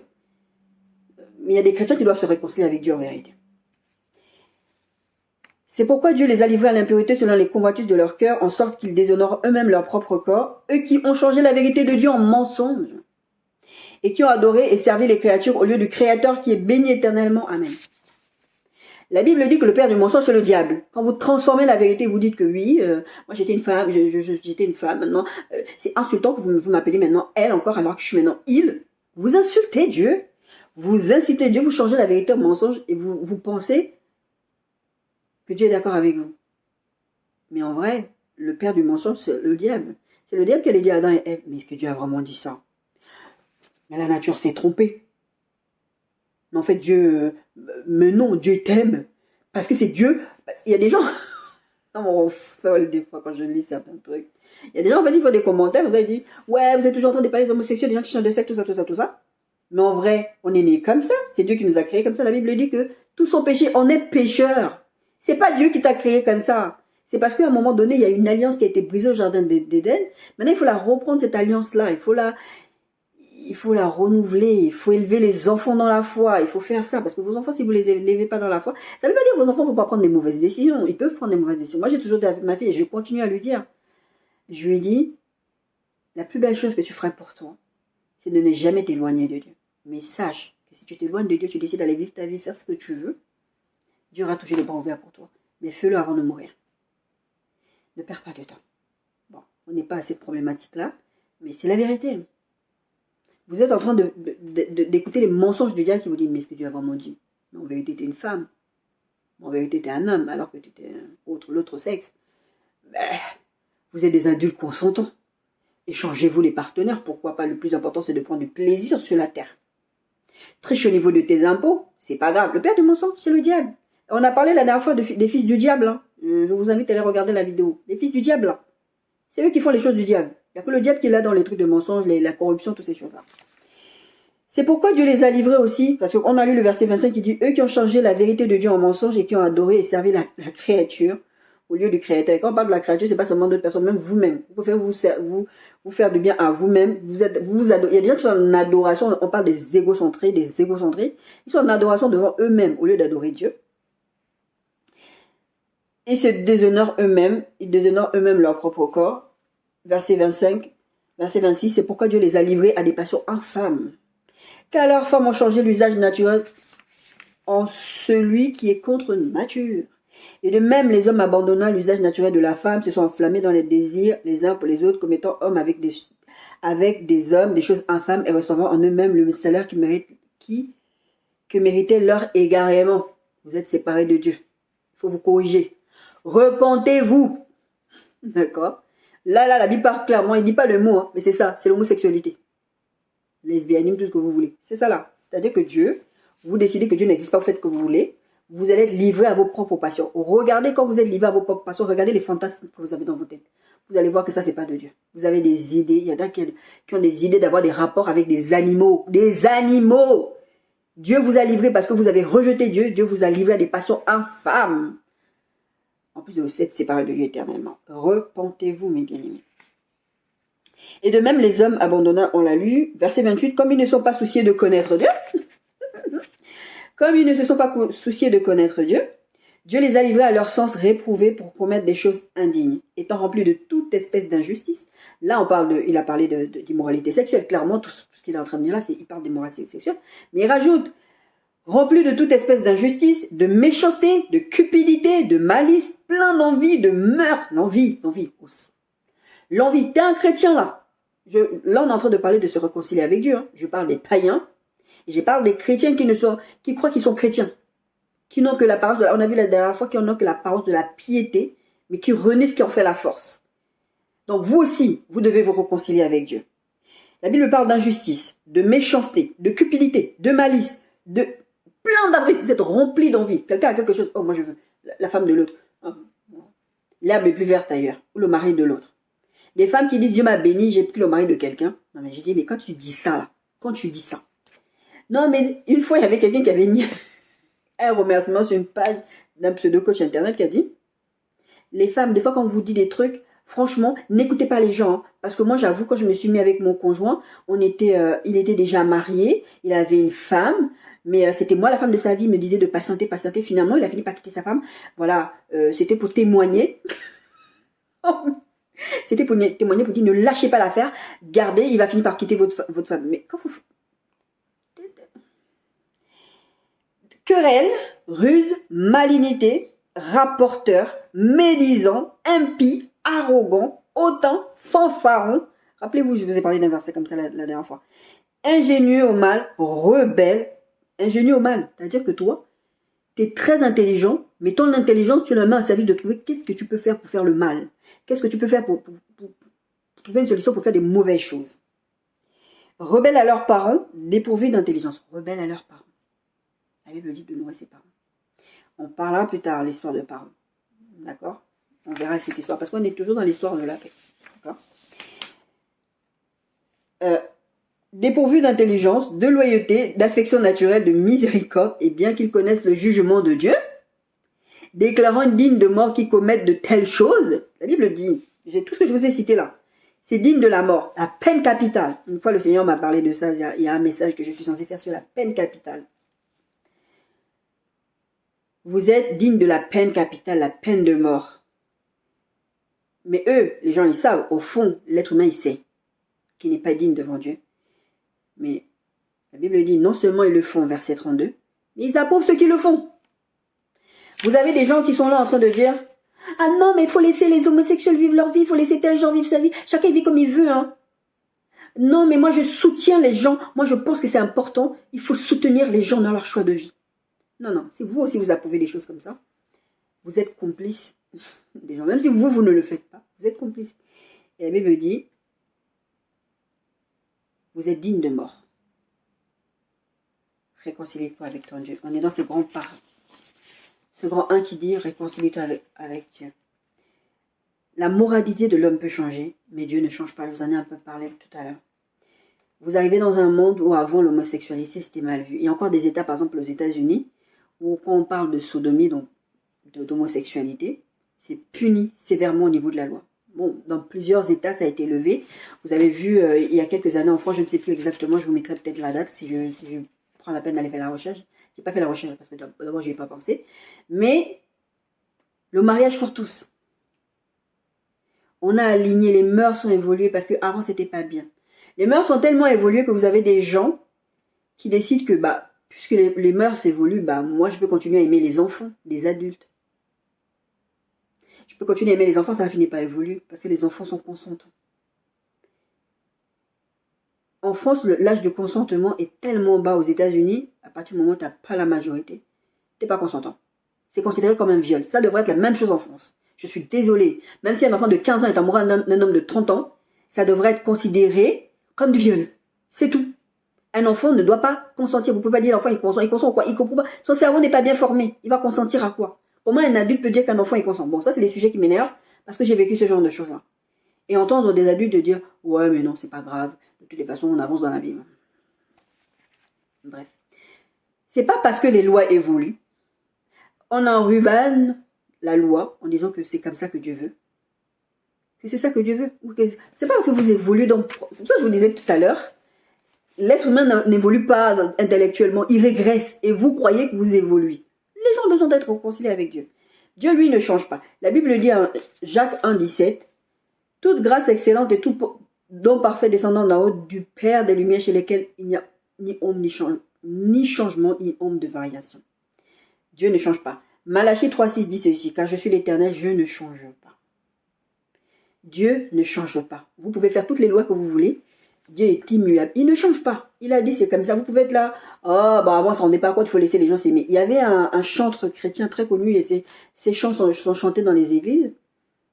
Mais il y a des chrétiens qui doivent se réconcilier avec Dieu en vérité. C'est pourquoi Dieu les a livrés à l'impurité selon les convoitises de leur cœur, en sorte qu'ils déshonorent eux-mêmes leur propre corps, eux qui ont changé la vérité de Dieu en mensonge, et qui ont adoré et servi les créatures au lieu du Créateur qui est béni éternellement. Amen. La Bible dit que le père du mensonge, c'est le diable. Quand vous transformez la vérité, vous dites que oui, moi j'étais une femme, j'étais une femme, maintenant, c'est insultant que vous m'appelez maintenant elle encore, alors que je suis maintenant il. Vous insultez Dieu, vous incitez Dieu, vous changez la vérité en mensonge, et vous pensez que Dieu est d'accord avec vous. Mais en vrai, le père du mensonge, c'est le diable. C'est le diable qui allait dire à Adam et Ève, mais est-ce que Dieu a vraiment dit ça? Mais la nature s'est trompée. Mais en fait, Dieu... mais non, Dieu t'aime. Parce que c'est Dieu... Il y a des gens... On folle des fois quand je lis certains trucs. Il y a des gens, en fait, ils font des commentaires, vous avez dit, ouais, vous êtes toujours en train de parler des homosexuels, des gens qui changent de sexe, tout ça, tout ça, tout ça. Mais en vrai, on est né comme ça. C'est Dieu qui nous a créés comme ça. La Bible dit que tous sont péchés, on est pécheurs. C'est pas Dieu qui t'a créé comme ça. C'est parce qu'à un moment donné, il y a une alliance qui a été brisée au jardin d'Éden. Maintenant, il faut la reprendre, cette alliance-là. Il faut la renouveler. Il faut élever les enfants dans la foi. Il faut faire ça. Parce que vos enfants, si vous les élevez pas dans la foi, ça veut pas dire que vos enfants ne vont pas prendre des mauvaises décisions. Ils peuvent prendre des mauvaises décisions. Moi, j'ai toujours dit à ma fille, et je continue à lui dire, je lui ai dit, la plus belle chose que tu ferais pour toi, c'est de ne jamais t'éloigner de Dieu. Mais sache que si tu t'éloignes de Dieu, tu décides d'aller vivre ta vie, faire ce que tu veux, Dieu aura toujours les bras ouverts pour toi. Mais fais-le avant de mourir. Ne perds pas de temps. Bon, on n'est pas à cette problématique-là, mais c'est la vérité. Vous êtes en train d'écouter les mensonges du diable qui vous dit, mais est-ce que Dieu a vraiment dit? Mais en vérité, tu es une femme. En vérité, tu es un homme, alors que tu étais l'autre sexe. Ben, vous êtes des adultes consentants. Échangez-vous les partenaires. Pourquoi pas? Le plus important, c'est de prendre du plaisir sur la terre. Triche au niveau de tes impôts, c'est pas grave. Le père du mensonge, c'est le diable. On a parlé la dernière fois des fils du diable. Hein. Je vous invite à aller regarder la vidéo. Les fils du diable, hein. C'est eux qui font les choses du diable. Il n'y a que le diable qui est là dans les trucs de mensonge, la corruption, toutes ces choses-là. C'est pourquoi Dieu les a livrés aussi, parce qu'on a lu le verset 25 qui dit, eux qui ont changé la vérité de Dieu en mensonge et qui ont adoré et servi la créature au lieu du créateur. Et quand on parle de la créature, c'est pas seulement d'autres personnes, même vous-même. Vous pouvez vous faire du bien à vous-même. Il y a des gens qui sont en adoration, on parle des égocentrés, ils sont en adoration devant eux-mêmes au lieu d'adorer Dieu. Ils se déshonorent eux-mêmes, ils déshonorent eux-mêmes leur propre corps. Verset 25, verset 26, c'est pourquoi Dieu les a livrés à des passions infâmes. Car leurs femmes ont changé l'usage naturel en celui qui est contre nature. Et de même, les hommes abandonnant l'usage naturel de la femme se sont enflammés dans les désirs les uns pour les autres, commettant hommes avec des hommes, des choses infâmes et recevant en eux-mêmes le salaire que méritait leur égarement. Vous êtes séparés de Dieu. Il faut vous corriger. Repentez-vous. D'accord? Là, la Bible parle clairement, il ne dit pas le mot, hein, mais c'est ça, c'est l'homosexualité. Lesbianisme, tout ce que vous voulez. C'est ça là. C'est-à-dire que Dieu, vous décidez que Dieu n'existe pas, vous faites ce que vous voulez, vous allez être livré à vos propres passions. Regardez quand vous êtes livré à vos propres passions, regardez les fantasmes que vous avez dans vos têtes. Vous allez voir que ça, c'est pas de Dieu. Vous avez des idées, il y en a qui ont des idées d'avoir des rapports avec des animaux. Des animaux! Dieu vous a livré parce que vous avez rejeté Dieu, Dieu vous a livré à des passions infâmes. En plus de vous être séparés de Dieu éternellement. Repentez-vous, mes bien-aimés. Et de même, les hommes abandonnants, on l'a lu, verset 28, comme ils ne sont pas souciés de connaître Dieu, comme ils ne se sont pas souciés de connaître Dieu, Dieu les a livrés à leur sens réprouvé pour commettre des choses indignes, étant remplis de toute espèce d'injustice. Là, il a parlé d'immoralité sexuelle. Clairement, tout ce qu'il est en train de dire là, il parle d'immoralité sexuelle. Mais il rajoute, remplis de toute espèce d'injustice, de méchanceté, de cupidité, de malice, plein d'envie, de meurtre. L'envie. L'envie, t'es un chrétien là. Là, on est en train de parler de se réconcilier avec Dieu. Hein. Je parle des païens. Et je parle des chrétiens qui croient qu'ils sont chrétiens. Qui n'ont que l'apparence on a vu la dernière fois, qui n'ont que l'apparence de la piété, mais qui renie ce qui en fait la force. Donc vous aussi, vous devez vous réconcilier avec Dieu. La Bible parle d'injustice, de méchanceté, de cupidité, de malice, de plein d'envie. Vous êtes remplis d'envie. Quelqu'un a quelque chose. Oh, moi je veux la femme de l'autre. Oh, l'herbe est plus verte ailleurs. Ou le mari de l'autre. Des femmes qui disent Dieu m'a béni, j'ai pris le mari de quelqu'un. Non mais j'ai dit, mais quand tu dis ça là, non mais une fois il y avait quelqu'un qui avait mis un remerciement sur une page d'un pseudo-coach internet qui a dit, les femmes, des fois quand on vous dit des trucs, franchement, n'écoutez pas les gens. Hein, parce que moi j'avoue, quand je me suis mis avec mon conjoint, il était déjà marié, il avait une femme, mais c'était moi la femme de sa vie, il me disait de patienter. Finalement, il a fini par quitter sa femme. Voilà, c'était pour témoigner. C'était pour témoigner, pour dire ne lâchez pas l'affaire, gardez, il va finir par quitter votre femme. Mais quand vous... Querelle, ruse, malignité, rapporteur, médisant, impie, arrogant, hautain, fanfaron. Rappelez-vous, je vous ai parlé d'un verset comme ça la dernière fois. Ingénieux au mal, rebelle. Ingénieux au mal, c'est-à-dire que toi, tu es très intelligent, mais ton intelligence, tu la mets à service de trouver qu'est-ce que tu peux faire pour faire le mal. Qu'est-ce que tu peux faire pour trouver une solution pour faire des mauvaises choses. Rebelles à leurs parents, dépourvus d'intelligence. Rebelles à leurs parents. La Bible dit de nourrir ses parents. On parlera plus tard l'histoire de parents. D'accord? On verra cette histoire, parce qu'on est toujours dans l'histoire de la paix. D'accord. Dépourvus d'intelligence, de loyauté, d'affection naturelle, de miséricorde, et bien qu'ils connaissent le jugement de Dieu, déclarant digne de mort qui commettent de telles choses, la Bible dit, j'ai tout ce que je vous ai cité là, c'est digne de la mort, la peine capitale. Une fois le Seigneur m'a parlé de ça, il y a un message que je suis censé faire sur la peine capitale. Vous êtes digne de la peine capitale, la peine de mort. Mais eux, les gens, ils savent, au fond, l'être humain, il sait qu'il n'est pas digne devant Dieu. Mais la Bible dit, non seulement ils le font, verset 32, mais ils approuvent ceux qui le font. Vous avez des gens qui sont là en train de dire, ah non, mais il faut laisser les homosexuels vivre leur vie, il faut laisser tel genre vivre sa vie, chacun vit comme il veut, hein. Non, mais moi je soutiens les gens, moi je pense que c'est important, il faut soutenir les gens dans leur choix de vie. Non, non, si vous aussi vous approuvez des choses comme ça, vous êtes complice des gens, même si vous ne le faites pas, vous êtes complice. Et la Bible dit, vous êtes digne de mort. Réconcilie-toi avec ton Dieu. On est dans ce grand ce grand 1 qui dit, réconcilie-toi avec Dieu. La moralité de l'homme peut changer, mais Dieu ne change pas. Je vous en ai un peu parlé tout à l'heure. Vous arrivez dans un monde où avant l'homosexualité c'était mal vu. Il y a encore des États, par exemple aux États-Unis, où quand on parle de sodomie, donc d'homosexualité, c'est puni sévèrement au niveau de la loi. Bon, dans plusieurs États, ça a été levé. Vous avez vu, il y a quelques années en France, je ne sais plus exactement, je vous mettrai peut-être la date si je prends la peine d'aller faire la recherche. Je n'ai pas fait la recherche parce que d'abord, je n'y ai pas pensé. Mais le mariage pour tous. On a aligné, les mœurs sont évoluées parce qu'avant, c'était pas bien. Les mœurs sont tellement évoluées que vous avez des gens qui décident que, puisque les mœurs évoluent, moi, je peux continuer à aimer les enfants, les adultes. Je peux continuer à aimer les enfants, ça ne finit pas à évoluer, parce que les enfants sont consentants. En France, l'âge de consentement est tellement bas aux États-Unis, à partir du moment où tu n'as pas la majorité, tu n'es pas consentant. C'est considéré comme un viol. Ça devrait être la même chose en France. Je suis désolée. Même si un enfant de 15 ans est amoureux d'un homme de 30 ans, ça devrait être considéré comme du viol. C'est tout. Un enfant ne doit pas consentir. Vous ne pouvez pas dire l'enfant il consent quoi? Il comprend pas. Son cerveau n'est pas bien formé. Il va consentir à quoi? Comment un adulte peut dire qu'un enfant il consent? Bon, ça c'est des sujets qui m'énervent parce que j'ai vécu ce genre de choses-là. Et entendre des adultes dire « Ouais, mais non, c'est pas grave. De toutes les façons, on avance dans la vie. » Bref. C'est pas parce que les lois évoluent. On enrubane la loi en disant que c'est comme ça que Dieu veut. Que c'est ça que Dieu veut. C'est pas parce que vous évoluez. C'est pour ça que je vous disais tout à l'heure. L'être humain n'évolue pas intellectuellement. Il régresse. Et vous croyez que vous évoluez. Les gens ont besoin d'être réconciliés avec Dieu. Dieu, lui, ne change pas. La Bible dit en Jacques 1,17 « Toute grâce excellente et tout don parfait descendant d'en haut du Père des Lumières chez lesquels il n'y a ni ombre, ni changement, ni ombre de variation. » Dieu ne change pas. Malachie 3,6 dit ceci « Car je suis l'Éternel, je ne change pas. » Dieu ne change pas. Vous pouvez faire toutes les lois que vous voulez. Dieu est immuable. Il ne change pas. Il a dit c'est comme ça. Vous pouvez être là. Avant, on ne se rendait pas compte, il faut laisser les gens s'aimer. Il y avait un chantre chrétien très connu et ces chants sont chantés dans les églises,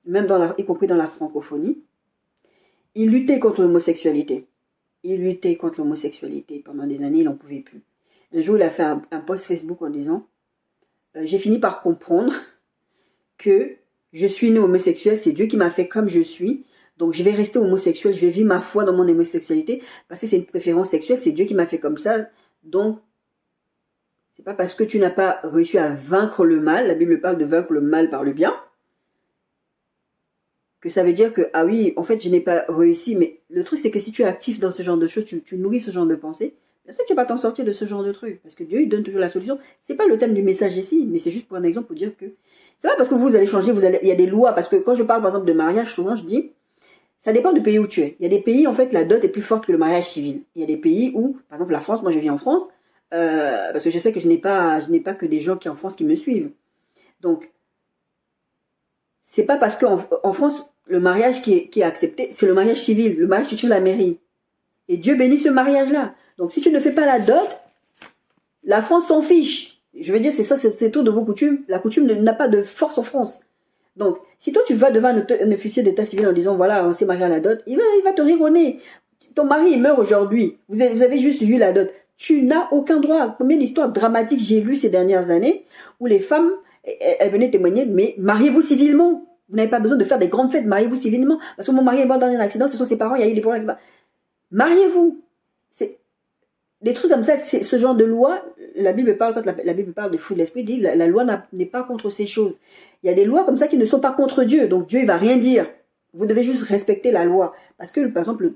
même y compris dans la francophonie. Il luttait contre l'homosexualité. Il luttait contre l'homosexualité. Pendant des années, il n'en pouvait plus. Un jour, il a fait un post Facebook en disant j'ai fini par comprendre que je suis né homosexuel, c'est Dieu qui m'a fait comme je suis. Donc, je vais rester homosexuel, je vais vivre ma foi dans mon homosexualité parce que c'est une préférence sexuelle, c'est Dieu qui m'a fait comme ça. Donc, c'est pas parce que tu n'as pas réussi à vaincre le mal, la Bible parle de vaincre le mal par le bien, que ça veut dire que, ah oui, en fait, je n'ai pas réussi. Mais le truc, c'est que si tu es actif dans ce genre de choses, tu nourris ce genre de pensée, bien sûr que tu vas t'en sortir de ce genre de truc. Parce que Dieu, il donne toujours la solution. C'est pas le thème du message ici, mais c'est juste pour un exemple pour dire que c'est pas parce que vous allez changer, il y a des lois. Parce que quand je parle, par exemple, de mariage, souvent, je dis, ça dépend du pays où tu es. Il y a des pays, en fait, la dot est plus forte que le mariage civil. Il y a des pays où, par exemple, la France, moi je vis en France, parce que je sais que je n'ai pas que des gens qui en France qui me suivent. Donc, c'est pas parce qu'en France, le mariage qui est accepté, c'est le mariage civil, le mariage que tu fais à la mairie. Et Dieu bénit ce mariage-là. Donc, si tu ne fais pas la dot, la France s'en fiche. Je veux dire, c'est ça, c'est tout de vos coutumes. La coutume n'a pas de force en France. Donc, si toi tu vas devant un officier d'état civil en disant voilà, on s'est marié à la dot, il va te rire au nez. Ton mari il meurt aujourd'hui, vous avez juste eu la dot. Tu n'as aucun droit. Combien d'histoires dramatiques j'ai lues ces dernières années où les femmes, elles venaient témoigner, mais mariez-vous civilement. Vous n'avez pas besoin de faire des grandes fêtes. Mariez-vous civilement. Parce que mon mari est mort dans un accident, ce sont ses parents, il y a eu des problèmes. Mariez-vous. C'est des trucs comme ça, c'est ce genre de loi. La Bible parle, quand la Bible parle de fruit de l'esprit, dit la loi n'est pas contre ces choses. Il y a des lois comme ça qui ne sont pas contre Dieu. Donc Dieu, il va rien dire. Vous devez juste respecter la loi. Parce que, par exemple,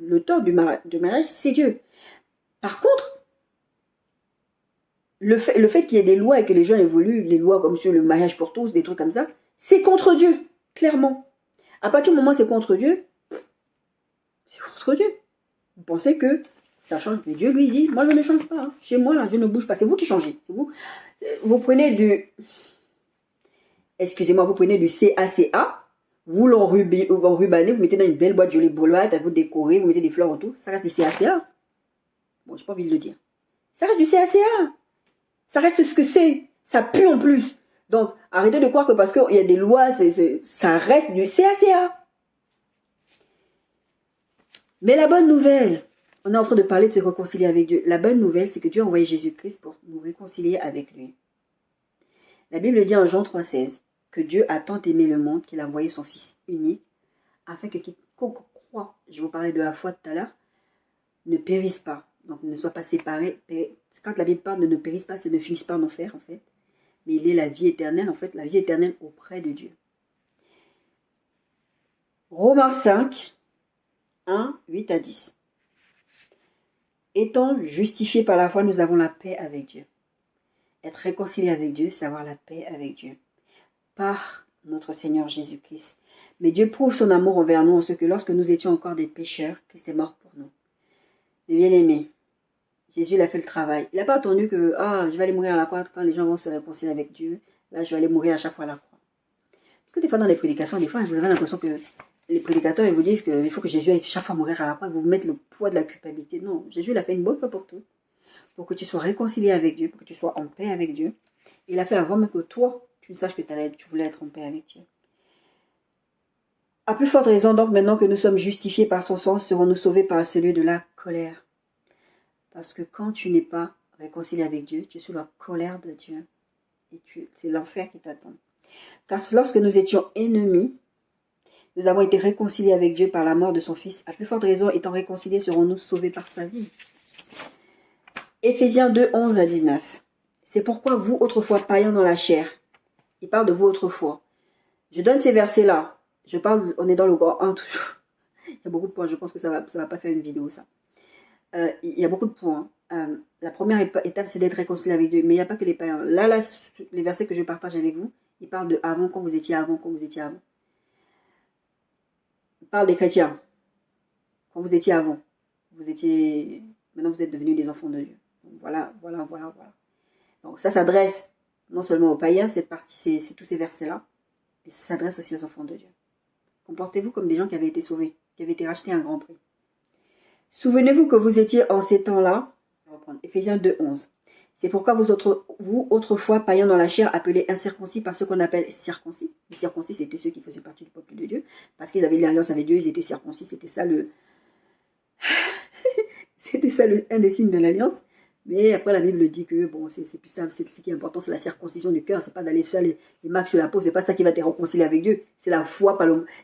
l'auteur du mariage, c'est Dieu. Par contre, le fait qu'il y ait des lois et que les gens évoluent, les lois comme sur le mariage pour tous, des trucs comme ça, c'est contre Dieu, clairement. À partir du moment où c'est contre Dieu, c'est contre Dieu. Vous pensez que ça change, mais Dieu lui dit, moi je ne change pas. Hein. Chez moi, là, je ne bouge pas. C'est vous qui changez. C'est vous. Vous prenez du, excusez-moi, vous prenez du CACA, vous l'enrubanez, vous mettez dans une belle boîte, jolie boîte, vous décorez, vous mettez des fleurs autour. Ça reste du CACA. Bon, j'ai pas envie de le dire. Ça reste du CACA. Ça reste ce que c'est. Ça pue en plus. Donc, arrêtez de croire que parce qu'il y a des lois, ça reste du CACA. Mais la bonne nouvelle, on est en train de parler de se réconcilier avec Dieu. La bonne nouvelle, c'est que Dieu a envoyé Jésus-Christ pour nous réconcilier avec lui. La Bible dit en Jean 3,16 que Dieu a tant aimé le monde qu'il a envoyé son Fils unique afin que quiconque croit, je vous parlais de la foi tout à l'heure, ne périsse pas. Donc ne soit pas séparé. Quand la Bible parle de ne périsse pas, c'est ne finisse pas en enfer en fait. Mais il est la vie éternelle, en fait, la vie éternelle auprès de Dieu. Romains 5, 1, 8 à 10. Étant justifiés par la foi, nous avons la paix avec Dieu. Être réconcilié avec Dieu, c'est avoir la paix avec Dieu. Par notre Seigneur Jésus-Christ. Mais Dieu prouve son amour envers nous en ce que lorsque nous étions encore des pécheurs, Christ est mort pour nous. Mais bien aimé, Jésus, il a fait le travail. Il n'a pas attendu que, je vais aller mourir à la croix quand les gens vont se réconcilier avec Dieu. Là, je vais aller mourir à chaque fois à la croix. Parce que des fois, dans les prédications, vous avez l'impression que les prédicateurs, ils vous disent qu'il faut que Jésus aille chaque fois mourir à la croix, vous mettre le poids de la culpabilité. Non, Jésus, il a fait une bonne fois pour tout. Pour que tu sois réconcilié avec Dieu, pour que tu sois en paix avec Dieu. Il a fait avant même que toi, tu ne saches que tu voulais être en paix avec Dieu. À plus forte raison, donc, maintenant que nous sommes justifiés par son sang, serons-nous sauvés par celui de la colère. Parce que quand tu n'es pas réconcilié avec Dieu, tu es sous la colère de Dieu. Et c'est l'enfer qui t'attend. Car lorsque nous étions ennemis, nous avons été réconciliés avec Dieu par la mort de son Fils. À plus forte raison, étant réconciliés, serons-nous sauvés par sa vie. Éphésiens 2, 11 à 19. C'est pourquoi vous, autrefois païens dans la chair, il parle de vous autrefois. Je donne ces versets-là. On est dans le grand 1 toujours. Il y a beaucoup de points, je pense que ça va pas faire une vidéo ça. Il y a beaucoup de points. La première étape, c'est d'être réconcilié avec Dieu. Mais il n'y a pas que les païens. Là, les versets que je partage avec vous, ils parlent de avant, quand vous étiez avant, quand vous étiez avant. Il parle des chrétiens. Quand vous étiez avant. Maintenant, vous êtes devenus des enfants de Dieu. Donc, voilà. Donc, ça s'adresse non seulement aux païens, c'est tous ces versets-là, mais ça s'adresse aussi aux enfants de Dieu. Comportez-vous comme des gens qui avaient été sauvés, qui avaient été rachetés à un grand prix. Souvenez-vous que vous étiez en ces temps-là, je vais reprendre, Éphésiens 2, 11. C'est pourquoi vous autrefois, païens dans la chair, appelés incirconcis par ceux qu'on appelle circoncis. Les circoncis, c'était ceux qui faisaient partie du peuple de Dieu, parce qu'ils avaient l'alliance avec Dieu, ils étaient circoncis, c'était ça un des signes de l'alliance. Mais après, la Bible dit que, bon, c'est plus simple, ce qui est important, c'est la circoncision du cœur, c'est pas d'aller faire les marques sur la peau, c'est pas ça qui va te réconcilier avec Dieu, c'est la foi,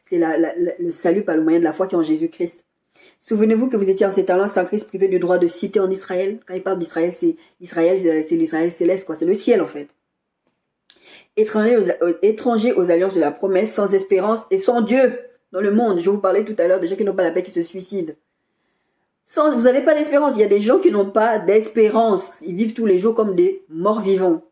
c'est le salut par le moyen de la foi qui est en Jésus-Christ. Souvenez-vous que vous étiez en ces temps-là sans Christ, privé du droit de citer en Israël. Quand il parle d'Israël, c'est l'Israël céleste, quoi. C'est le ciel, en fait. Étrangers aux alliances de la promesse, sans espérance et sans Dieu dans le monde. Je vous parlais tout à l'heure de gens qui n'ont pas la paix, qui se suicident. Vous n'avez pas d'espérance. Il y a des gens qui n'ont pas d'espérance. Ils vivent tous les jours comme des morts vivants.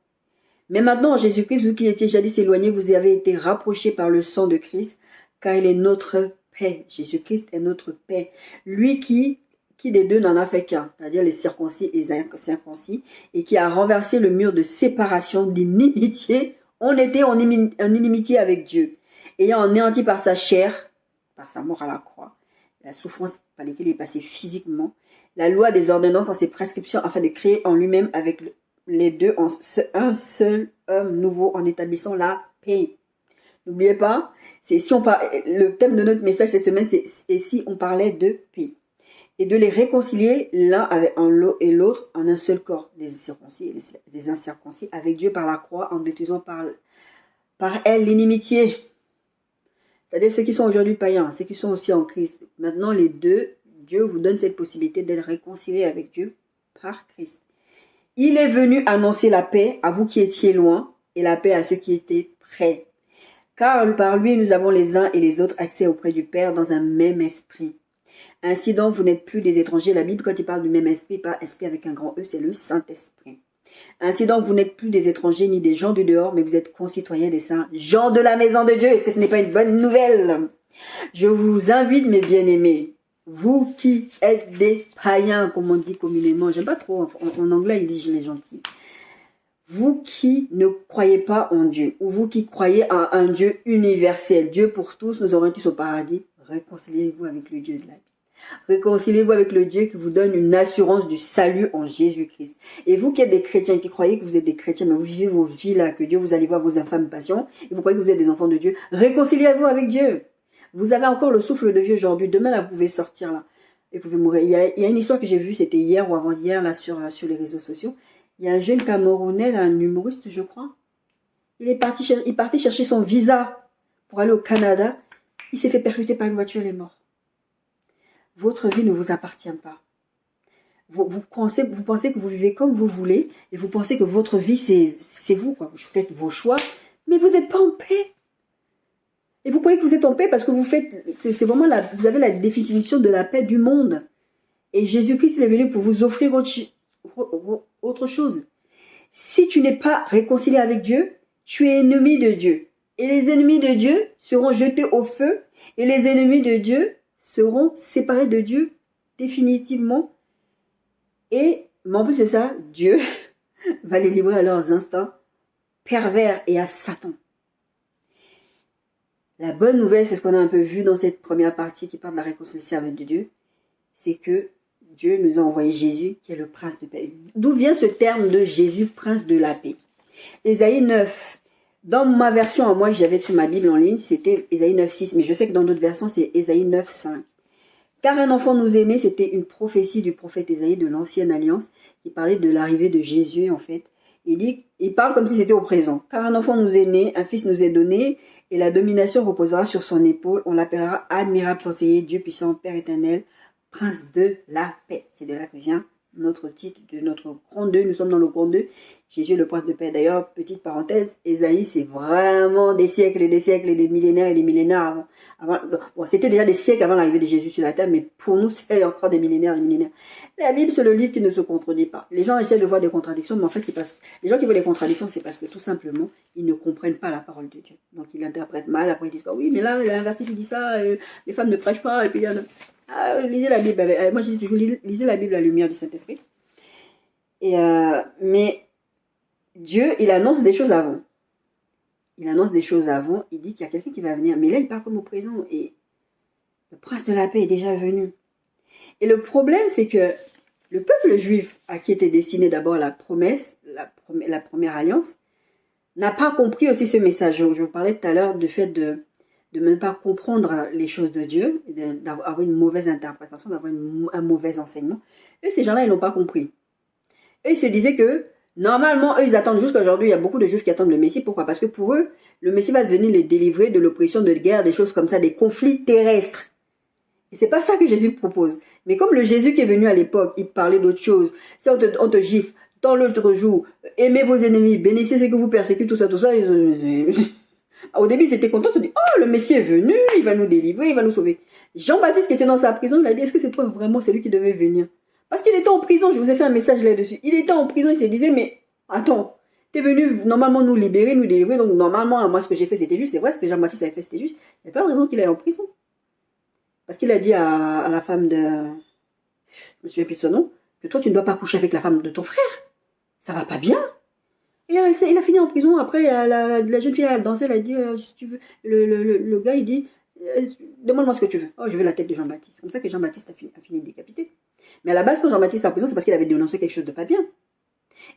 Mais maintenant, en Jésus-Christ, vous qui étiez jadis éloignés, vous avez été rapprochés par le sang de Christ, car il est notre paix. Jésus-Christ est notre paix. Lui qui des deux n'en a fait qu'un, c'est-à-dire les circoncis et les incirconcis, et qui a renversé le mur de séparation, d'inimitié. On était en inimitié avec Dieu, ayant anéanti par sa chair, par sa mort à la croix, la souffrance par laquelle il est passé physiquement, la loi des ordonnances en ses prescriptions, afin de créer en lui-même avec les deux un seul homme nouveau en établissant la paix. N'oubliez pas, le thème de notre message cette semaine, c'est « si on parlait de paix ?» et de les réconcilier l'un et l'autre en un seul corps, les circoncis et les incirconcis, avec Dieu par la croix, en détruisant par elle l'inimitié. C'est-à-dire ceux qui sont aujourd'hui païens, ceux qui sont aussi en Christ. Maintenant, les deux, Dieu vous donne cette possibilité d'être réconcilié avec Dieu par Christ. Il est venu annoncer la paix à vous qui étiez loin et la paix à ceux qui étaient près. Car par lui, nous avons les uns et les autres accès auprès du Père dans un même esprit. Ainsi donc, vous n'êtes plus des étrangers. La Bible, quand il parle du même esprit, pas esprit avec un grand E, c'est le Saint-Esprit. Ainsi donc, vous n'êtes plus des étrangers ni des gens du dehors, mais vous êtes concitoyens des saints, gens de la maison de Dieu. Est-ce que ce n'est pas une bonne nouvelle? Je vous invite, mes bien-aimés, vous qui êtes des païens, comme on dit communément, j'aime pas trop, en anglais ils disent les gentils. Vous qui ne croyez pas en Dieu, ou vous qui croyez à un Dieu universel, Dieu pour tous, nous aurons tous au paradis, réconciliez-vous avec le Dieu de la vie. Réconciliez-vous avec le Dieu qui vous donne une assurance du salut en Jésus-Christ. Et vous qui êtes des chrétiens, qui croyez que vous êtes des chrétiens, mais vous vivez vos vies là, que Dieu vous allez voir vos infâmes passions, et vous croyez que vous êtes des enfants de Dieu, réconciliez-vous avec Dieu. Vous avez encore le souffle de vie aujourd'hui. Demain, là, vous pouvez sortir là. Et vous pouvez mourir. Il y a une histoire que j'ai vue, c'était hier ou avant-hier, là, sur les réseaux sociaux. Il y a un jeune Camerounais, là, un humoriste, je crois. Il partait chercher son visa pour aller au Canada. Il s'est fait percuter par une voiture, il est mort. Votre vie ne vous appartient pas. Vous pensez que vous vivez comme vous voulez et vous pensez que votre vie, c'est vous, quoi. Vous faites vos choix, mais vous n'êtes pas en paix. Et vous croyez que vous êtes en paix parce que vous faites, c'est vraiment vous avez la définition de la paix du monde. Et Jésus-Christ est venu pour vous offrir autre chose. Si tu n'es pas réconcilié avec Dieu, tu es ennemi de Dieu. Et les ennemis de Dieu seront jetés au feu. Et les ennemis de Dieu seront séparés de Dieu définitivement. Et en plus de ça, Dieu va les livrer à leurs instincts pervers et à Satan. La bonne nouvelle, c'est ce qu'on a un peu vu dans cette première partie qui parle de la réconciliation avec Dieu, c'est que Dieu nous a envoyé Jésus, qui est le prince de paix. D'où vient ce terme de Jésus, prince de la paix? Ésaïe 9. Dans ma version, moi, j'avais sur ma Bible en ligne, c'était Ésaïe 9,6, mais je sais que dans d'autres versions, c'est Ésaïe 9,5. Car un enfant nous est né, c'était une prophétie du prophète Ésaïe de l'Ancienne Alliance, qui parlait de l'arrivée de Jésus, en fait. Il parle comme si c'était au présent. Car un enfant nous est né, un fils nous est donné, et la domination reposera sur son épaule. On l'appellera admirable conseiller, Dieu puissant, Père éternel, prince de la paix. C'est de là que vient notre titre de notre grand 2. Nous sommes dans le grand 2. Jésus le prince de paix. D'ailleurs, petite parenthèse, Ésaïe, c'est vraiment des siècles et des siècles et des millénaires avant. Bon, c'était déjà des siècles avant l'arrivée de Jésus sur la terre, mais pour nous, c'est encore des millénaires et des millénaires. La Bible, c'est le livre qui ne se contredit pas. Les gens essaient de voir des contradictions, mais en fait, c'est parce que les gens qui voient des contradictions, c'est parce que tout simplement, ils ne comprennent pas la parole de Dieu. Donc, ils l'interprètent mal. Après, ils disent, oui, mais là, il y a un verset qui dit ça, les femmes ne prêchent pas, et puis il y en a... lisez la Bible. Moi, je dis toujours, lisez la Bible à la lumière du Saint-Esprit. Mais Dieu, il annonce des choses avant. Il annonce des choses avant. Il dit qu'il y a quelqu'un qui va venir. Mais là, il parle comme au présent. Et le prince de la paix est déjà venu. Et le problème, c'est que le peuple juif, à qui était destinée d'abord la promesse, la première alliance, n'a pas compris aussi ce message. Je vous parlais tout à l'heure du fait de même pas comprendre les choses de Dieu, d'avoir une mauvaise interprétation, d'avoir un mauvais enseignement. Eux, ces gens-là, ils n'ont pas compris. Eux, ils se disaient que, normalement, eux, ils attendent jusqu'à aujourd'hui. Il y a beaucoup de juifs qui attendent le Messie. Pourquoi? Parce que pour eux, le Messie va venir les délivrer de l'oppression, de guerre, des choses comme ça, des conflits terrestres. Et c'est pas ça que Jésus propose. Mais comme le Jésus qui est venu à l'époque, il parlait d'autre chose. Si on te gifle, dans l'autre jour, aimez vos ennemis, bénissez ceux que vous persécutez, tout ça. Au début, ils étaient contents, ils se dit, oh, le Messie est venu, il va nous délivrer, il va nous sauver. Jean-Baptiste qui était dans sa prison, il a dit, est-ce que c'est toi vraiment celui qui devait venir? Parce qu'il était en prison, je vous ai fait un message là-dessus. Il était en prison, il se disait, mais attends, t'es venu normalement nous libérer, nous délivrer, donc normalement, moi ce que j'ai fait c'était juste, c'est vrai, ce que Jean-Baptiste avait fait c'était juste, il n'y a pas de raison qu'il aille en prison. Parce qu'il a dit à la femme de, je me souviens plus de son nom, que toi tu ne dois pas coucher avec la femme de ton frère. Ça va pas bien. Et il a fini en prison. Après, la jeune fille, elle dansait, elle a dit, si tu veux, le gars, il dit, demande-moi ce que tu veux. Oh, je veux la tête de Jean-Baptiste. C'est comme ça que Jean-Baptiste a fini décapité. Mais à la base, quand Jean-Baptiste est en prison, c'est parce qu'il avait dénoncé quelque chose de pas bien.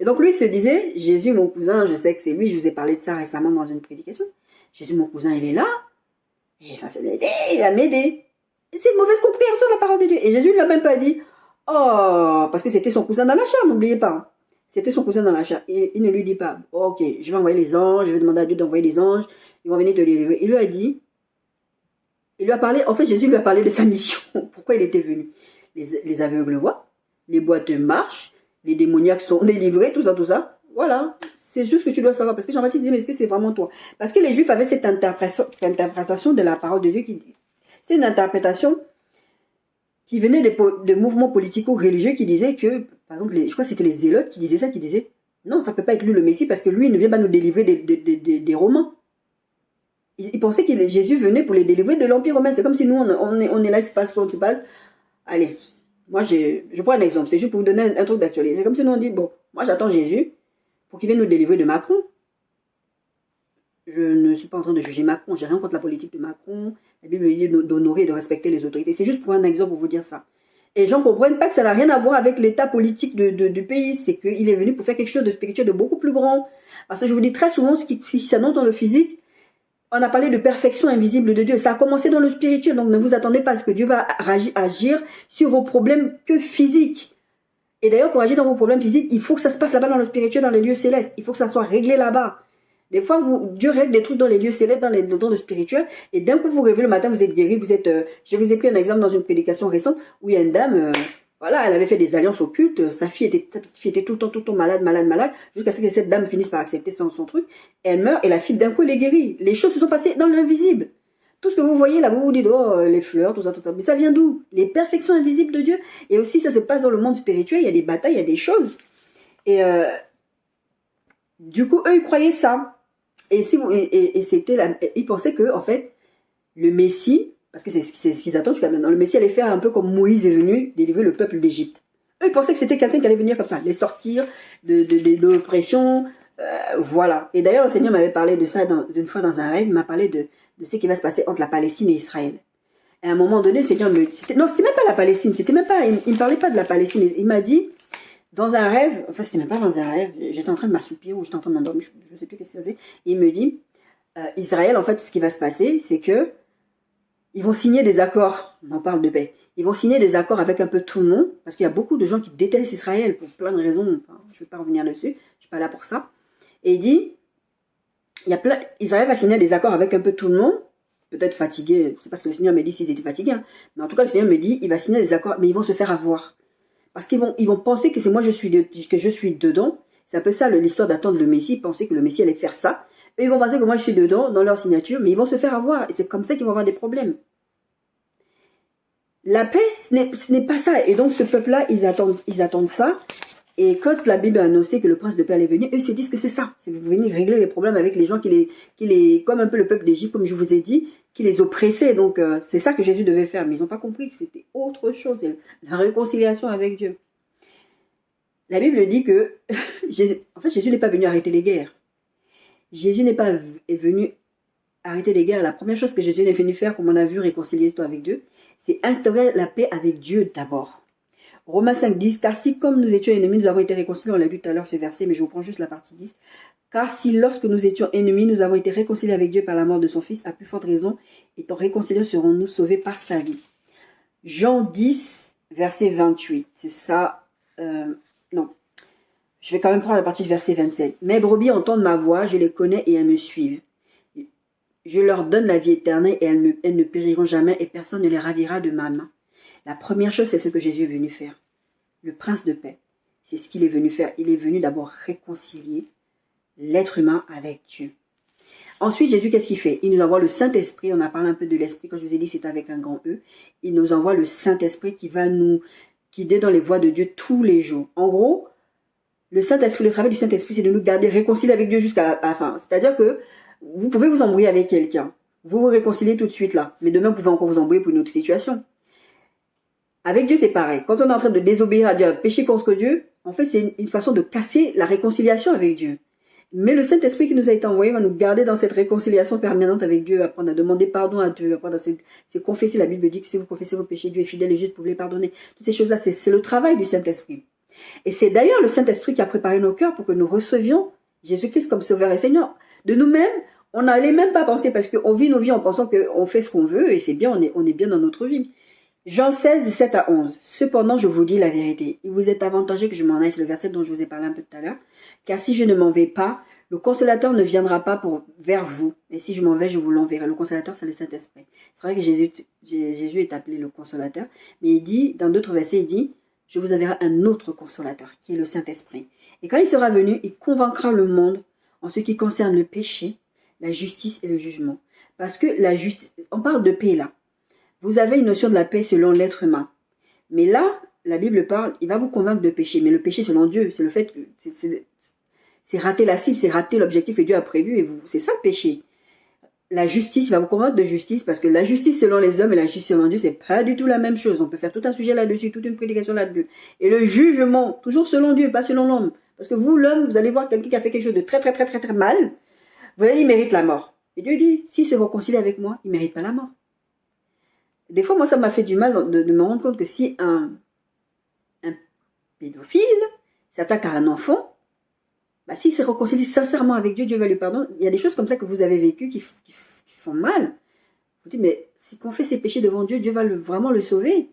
Et donc lui, il se disait, Jésus, mon cousin, je sais que c'est lui, je vous ai parlé de ça récemment dans une prédication. Jésus, mon cousin, il est là. Et il va m'aider, il va m'aider. C'est une mauvaise compréhension de la parole de Dieu. Et Jésus ne l'a même pas dit, oh, parce que c'était son cousin dans la chair, n'oubliez pas. C'était son cousin dans la chair. Il ne lui dit pas, oh, ok, je vais envoyer les anges, je vais demander à Dieu d'envoyer les anges, ils vont venir te délivrer. Il lui a dit, Il lui a parlé, en fait, Jésus lui a parlé de sa mission. Pourquoi il était venu. Les aveugles voient, les boiteux marchent, les démoniaques sont délivrés, tout ça, tout ça. Voilà. C'est juste que tu dois savoir. Parce que Jean-Baptiste disait, mais est-ce que c'est vraiment toi? Parce que les Juifs avaient cette interprétation de la parole de Dieu qui dit. C'est une interprétation qui venait de mouvements politico-religieux qui disaient que, par exemple, je crois que c'était les Zélotes qui disaient ça, qui disaient, non, ça ne peut pas être lui le Messie parce que lui, il ne vient pas nous délivrer des Romains. Ils pensaient que Jésus venait pour les délivrer de l'Empire romain. C'est comme si nous, on est là, il se passe, on se passe. Allez, moi, je prends un exemple. C'est juste pour vous donner un truc d'actualité. C'est comme si nous, on dit, bon, moi, j'attends Jésus pour qu'il vienne nous délivrer de Macron. Je ne suis pas en train de juger Macron. J'ai rien contre la politique de Macron. La Bible dit d'honorer et de respecter les autorités. C'est juste pour un exemple pour vous dire ça. Et les gens ne comprennent pas que ça n'a rien à voir avec l'état politique du pays. C'est qu'il est venu pour faire quelque chose de spirituel, de beaucoup plus grand. Parce que je vous dis très souvent, ce qui s'annonce dans le physique, on a parlé de perfection invisible de Dieu. Ça a commencé dans le spirituel. Donc ne vous attendez pas à ce que Dieu va agir sur vos problèmes que physiques. Et d'ailleurs, pour agir dans vos problèmes physiques, il faut que ça se passe là-bas dans le spirituel, dans les lieux célestes. Il faut que ça soit réglé là-bas. Des fois, Dieu règle des trucs dans les lieux célestes, dans le spirituel, et d'un coup, vous rêvez le matin, vous êtes guéri, je vous ai pris un exemple dans une prédication récente, où il y a une dame, voilà, elle avait fait des alliances occultes, sa fille était tout le temps malade, jusqu'à ce que cette dame finisse par accepter son truc, elle meurt, et la fille, d'un coup, elle est guérie. Les choses se sont passées dans l'invisible. Tout ce que vous voyez là, vous vous dites, oh, les fleurs, tout ça. Mais ça vient d'où? Les perfections invisibles de Dieu. Et aussi, ça se passe dans le monde spirituel, il y a des batailles, il y a des choses. Et du coup, eux, ils croyaient ça. Et ils pensaient que, en fait, le Messie, parce que c'est ce qu'ils attendent jusqu'à maintenant, le Messie allait faire un peu comme Moïse est venu délivrer le peuple d'Égypte. Eux, ils pensaient que c'était quelqu'un qui allait venir comme ça, les sortir de l'oppression, voilà. Et d'ailleurs, le Seigneur m'avait parlé de ça d'une fois dans un rêve, il m'a parlé de ce qui va se passer entre la Palestine et Israël. Et à un moment donné, le Seigneur me dit, non, c'était même pas la Palestine, il me parlait pas de la Palestine, il m'a dit, dans un rêve, enfin c'était même pas dans un rêve, j'étais en train de m'assoupir ou j'étais en train de m'endormir, je ne sais plus ce que c'était. Il me dit, Israël, en fait, ce qui va se passer, c'est que ils vont signer des accords, on parle de paix, ils vont signer des accords avec un peu tout le monde, parce qu'il y a beaucoup de gens qui détestent Israël pour plein de raisons, enfin, je ne vais pas revenir dessus, je ne suis pas là pour ça. Et il dit, Israël va signer des accords avec un peu tout le monde, peut-être fatigué, c'est parce que le Seigneur me dit s'ils étaient fatigués, hein, mais en tout cas le Seigneur me dit, il va signer des accords, mais ils vont se faire avoir. Parce qu'ils vont penser que c'est moi que je suis dedans. C'est un peu ça l'histoire d'attendre le Messie, penser que le Messie allait faire ça. Et ils vont penser que moi je suis dedans, dans leur signature, mais ils vont se faire avoir. Et c'est comme ça qu'ils vont avoir des problèmes. La paix, ce n'est pas ça. Et donc ce peuple-là, ils attendent ça. Et quand la Bible a annoncé que le prince de paix allait venir, eux se disent que c'est ça. C'est venir régler les problèmes avec les gens comme un peu le peuple d'Égypte, comme je vous ai dit, qui les oppressait. Donc c'est ça que Jésus devait faire. Mais ils n'ont pas compris que c'était autre chose. C'est la réconciliation avec Dieu. La Bible dit que en fait, Jésus n'est pas venu arrêter les guerres. Jésus n'est pas venu arrêter les guerres. La première chose que Jésus est venu faire, comme on a vu, réconcilier-toi avec Dieu, c'est instaurer la paix avec Dieu d'abord. Romains 5, 10, car si comme nous étions ennemis, nous avons été réconciliés, on l'a lu tout à l'heure ce verset, mais je vous prends juste la partie 10. Car si lorsque nous étions ennemis, nous avons été réconciliés avec Dieu par la mort de son Fils, à plus forte raison, étant réconciliés, serons-nous sauvés par sa vie. Jean 10, verset 28, c'est ça, non, je vais quand même prendre la partie du verset 27. Mes brebis entendent ma voix, je les connais et elles me suivent. Je leur donne la vie éternelle et elles ne périront jamais et personne ne les ravira de ma main. La première chose, c'est ce que Jésus est venu faire. Le prince de paix, c'est ce qu'il est venu faire. Il est venu d'abord réconcilier l'être humain avec Dieu. Ensuite, Jésus, qu'est-ce qu'il fait? Il nous envoie le Saint-Esprit. On a parlé un peu de l'Esprit. Quand je vous ai dit, c'est avec un grand E. Il nous envoie le Saint-Esprit qui va nous guider dans les voies de Dieu tous les jours. En gros, le Saint-Esprit, le travail du Saint-Esprit, c'est de nous garder réconciliés avec Dieu jusqu'à la fin. C'est-à-dire que vous pouvez vous embrouiller avec quelqu'un. Vous vous réconciliez tout de suite là. Mais demain, vous pouvez encore vous embrouiller pour une autre situation. Avec Dieu, c'est pareil. Quand on est en train de désobéir à Dieu, à pécher contre Dieu, en fait, c'est une façon de casser la réconciliation avec Dieu. Mais le Saint-Esprit qui nous a été envoyé va nous garder dans cette réconciliation permanente avec Dieu, apprendre à demander pardon à Dieu, apprendre à confesser. La Bible dit que si vous confessez vos péchés, Dieu est fidèle et juste pour vous les pardonner. Toutes ces choses-là, c'est le travail du Saint-Esprit. Et c'est d'ailleurs le Saint-Esprit qui a préparé nos cœurs pour que nous recevions Jésus-Christ comme Sauveur et Seigneur. De nous-mêmes, on n'allait même pas penser, parce qu'on vit nos vies en pensant qu'on fait ce qu'on veut, et c'est bien, on est bien dans notre vie. Jean 16, 7 à 11. Cependant, je vous dis la vérité. Il vous est avantageux que je m'en aille, c'est le verset dont je vous ai parlé un peu tout à l'heure. Car si je ne m'en vais pas, Le consolateur ne viendra pas vers vous. Et si je m'en vais, je vous l'enverrai. Le consolateur, c'est le Saint-Esprit. C'est vrai que Jésus est appelé le consolateur. Mais il dit, dans d'autres versets, il dit, je vous enverrai un autre consolateur, qui est le Saint-Esprit. Et quand il sera venu, il convaincra le monde en ce qui concerne le péché, la justice et le jugement. Parce que la justice, on parle de paix là. Vous avez une notion de la paix selon l'être humain. Mais là, la Bible parle, il va vous convaincre de péché. Mais le péché selon Dieu, c'est le fait que c'est rater la cible, c'est rater l'objectif que Dieu a prévu. Et c'est ça le péché. La justice, il va vous convaincre de justice. Parce que la justice selon les hommes et la justice selon Dieu, c'est pas du tout la même chose. On peut faire tout un sujet là-dessus, toute une prédication là-dessus. Et le jugement, toujours selon Dieu, pas selon l'homme. Parce que vous, l'homme, vous allez voir quelqu'un qui a fait quelque chose de très mal. Vous allez dire, il mérite la mort. Et Dieu dit, s'il se réconcilie avec moi, il ne mérite pas la mort. Des fois, moi, ça m'a fait du mal de me rendre compte que si un pédophile s'attaque à un enfant, bah, s'il se réconcilie sincèrement avec Dieu, Dieu va lui pardonner. Il y a des choses comme ça que vous avez vécues qui font mal. Vous dites, mais si on fait ses péchés devant Dieu, Dieu va vraiment le sauver.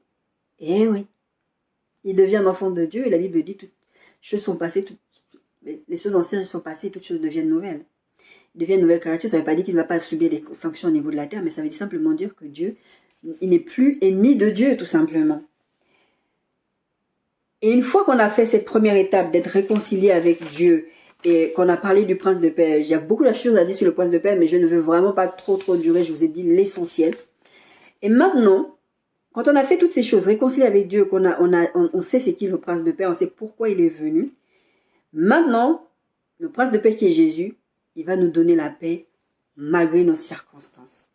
Eh oui. Il devient un enfant de Dieu et la Bible dit, toutes choses sont passées, les choses anciennes sont passées, toutes choses deviennent nouvelles. Il devient une nouvelle créature, ça ne veut pas dire qu'il ne va pas subir des sanctions au niveau de la terre, mais ça veut simplement dire que Dieu, il n'est plus ennemi de Dieu, tout simplement. Et une fois qu'on a fait cette première étape d'être réconcilié avec Dieu et qu'on a parlé du prince de paix, il y a beaucoup de choses à dire sur le prince de paix, mais je ne veux vraiment pas trop durer, je vous ai dit l'essentiel. Et maintenant, quand on a fait toutes ces choses, réconcilié avec Dieu, on sait c'est qui le prince de paix, on sait pourquoi il est venu. Maintenant, le prince de paix qui est Jésus, il va nous donner la paix malgré nos circonstances.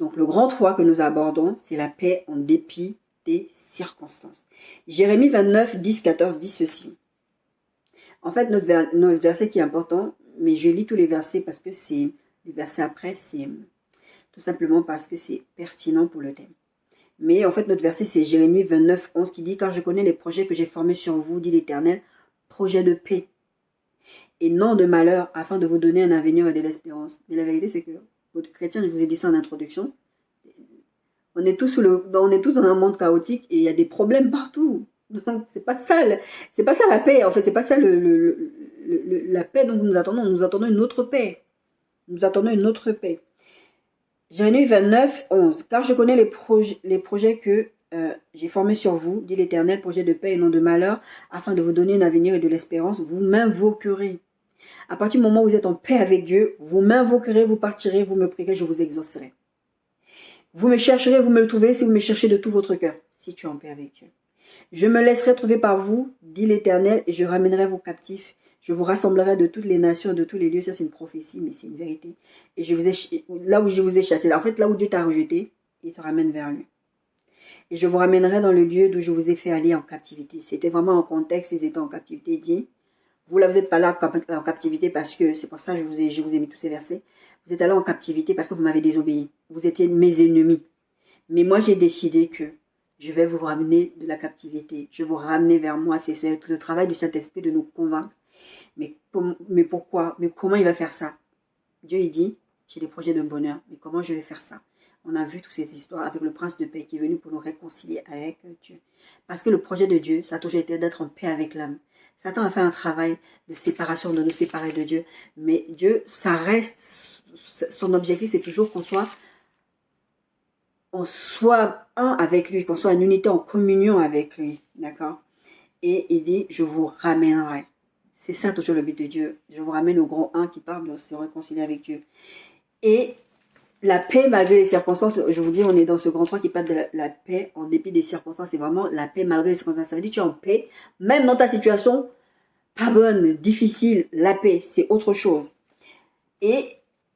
Donc le grand 3 que nous abordons, c'est la paix en dépit des circonstances. Jérémie 29, 10, 14 dit ceci. En fait, notre verset qui est important, mais je lis tous les versets parce que c'est les versets après, c'est tout simplement parce que c'est pertinent pour le thème. Mais en fait, notre verset, c'est Jérémie 29, 11 qui dit « Car je connais les projets que j'ai formés sur vous, dit l'Éternel, projets de paix et non de malheur, afin de vous donner un avenir et de l'espérance. » Mais la vérité, c'est que, votre chrétien, je vous ai dit ça en introduction, on est tous dans un monde chaotique et il y a des problèmes partout. Donc, c'est pas ça la paix, en fait, c'est pas ça la paix dont nous attendons une autre paix. Nous attendons une autre paix. Jérémie 29, 11. Car je connais les projets que j'ai formés sur vous, dit l'Éternel, projets de paix et non de malheur, afin de vous donner un avenir et de l'espérance. Vous m'invoquerez. À partir du moment où vous êtes en paix avec Dieu, vous m'invoquerez, vous partirez, vous me prierez, je vous exaucerai. Vous me chercherez, vous me le trouverez si vous me cherchez de tout votre cœur, si tu es en paix avec Dieu. Je me laisserai trouver par vous, dit l'Éternel, et je ramènerai vos captifs. Je vous rassemblerai de toutes les nations, de tous les lieux. Ça, c'est une prophétie, mais c'est une vérité. Et là où je vous ai chassé, en fait, là où Dieu t'a rejeté, il te ramène vers lui. Et je vous ramènerai dans le lieu d'où je vous ai fait aller en captivité. C'était vraiment en contexte, ils étaient en captivité. Il dit, vous là, vous n'êtes pas là en captivité parce que, c'est pour ça que je vous ai mis tous ces versets. Vous êtes allés en captivité parce que vous m'avez désobéi. Vous étiez mes ennemis. Mais moi, j'ai décidé que je vais vous ramener de la captivité. Je vais vous ramener vers moi. C'est le travail du Saint-Esprit de nous convaincre. Mais pourquoi? Mais comment il va faire ça? Dieu, il dit, j'ai des projets de bonheur. Mais comment je vais faire ça? On a vu toutes ces histoires avec le prince de paix qui est venu pour nous réconcilier avec Dieu. Parce que le projet de Dieu, ça a toujours été d'être en paix avec l'homme. Satan a fait un travail de séparation, de nous séparer de Dieu. Mais Dieu, ça reste, son objectif, c'est toujours qu'on soit un avec lui, qu'on soit en unité, en communion avec lui. D'accord? Et il dit, je vous ramènerai. C'est ça toujours le but de Dieu. Je vous ramène au grand 1 qui parle de se réconcilier avec Dieu. Et la paix malgré les circonstances, je vous dis, on est dans ce grand 3 qui parle de la paix en dépit des circonstances. C'est vraiment la paix malgré les circonstances. Ça veut dire que tu es en paix, même dans ta situation pas bonne, difficile. La paix, c'est autre chose. Et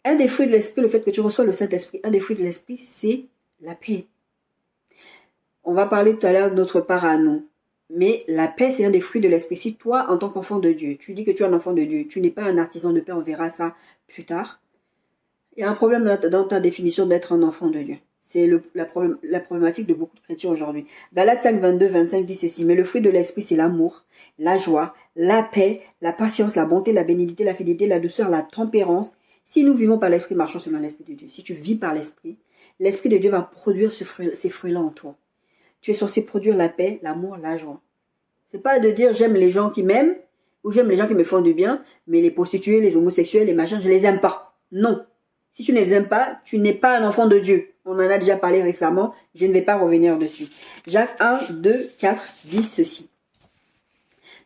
un des fruits de l'esprit, le fait que tu reçois le Saint-Esprit, un des fruits de l'esprit, c'est la paix. On va parler tout à l'heure de notre part à nous. Mais la paix, c'est un des fruits de l'esprit. Si toi, en tant qu'enfant de Dieu, tu dis que tu es un enfant de Dieu, tu n'es pas un artisan de paix, on verra ça plus tard. Il y a un problème dans ta définition d'être un enfant de Dieu. C'est la problématique de beaucoup de chrétiens aujourd'hui. Galates 5, 22, 25 dit ceci. Mais le fruit de l'esprit, c'est l'amour, la joie, la paix, la patience, la bonté, la bénignité, la fidélité, la douceur, la tempérance. Si nous vivons par l'esprit, marchons selon l'esprit de Dieu. Si tu vis par l'esprit de Dieu va produire ces fruits-là en toi. Tu es censé produire la paix, l'amour, la joie. C'est pas de dire j'aime les gens qui m'aiment ou j'aime les gens qui me font du bien, mais les prostituées, les homosexuels, les machins, je les aime pas. Non. Si tu ne les aimes pas, tu n'es pas un enfant de Dieu. On en a déjà parlé récemment, je ne vais pas revenir dessus. Jacques 1, 2, 4 dit ceci.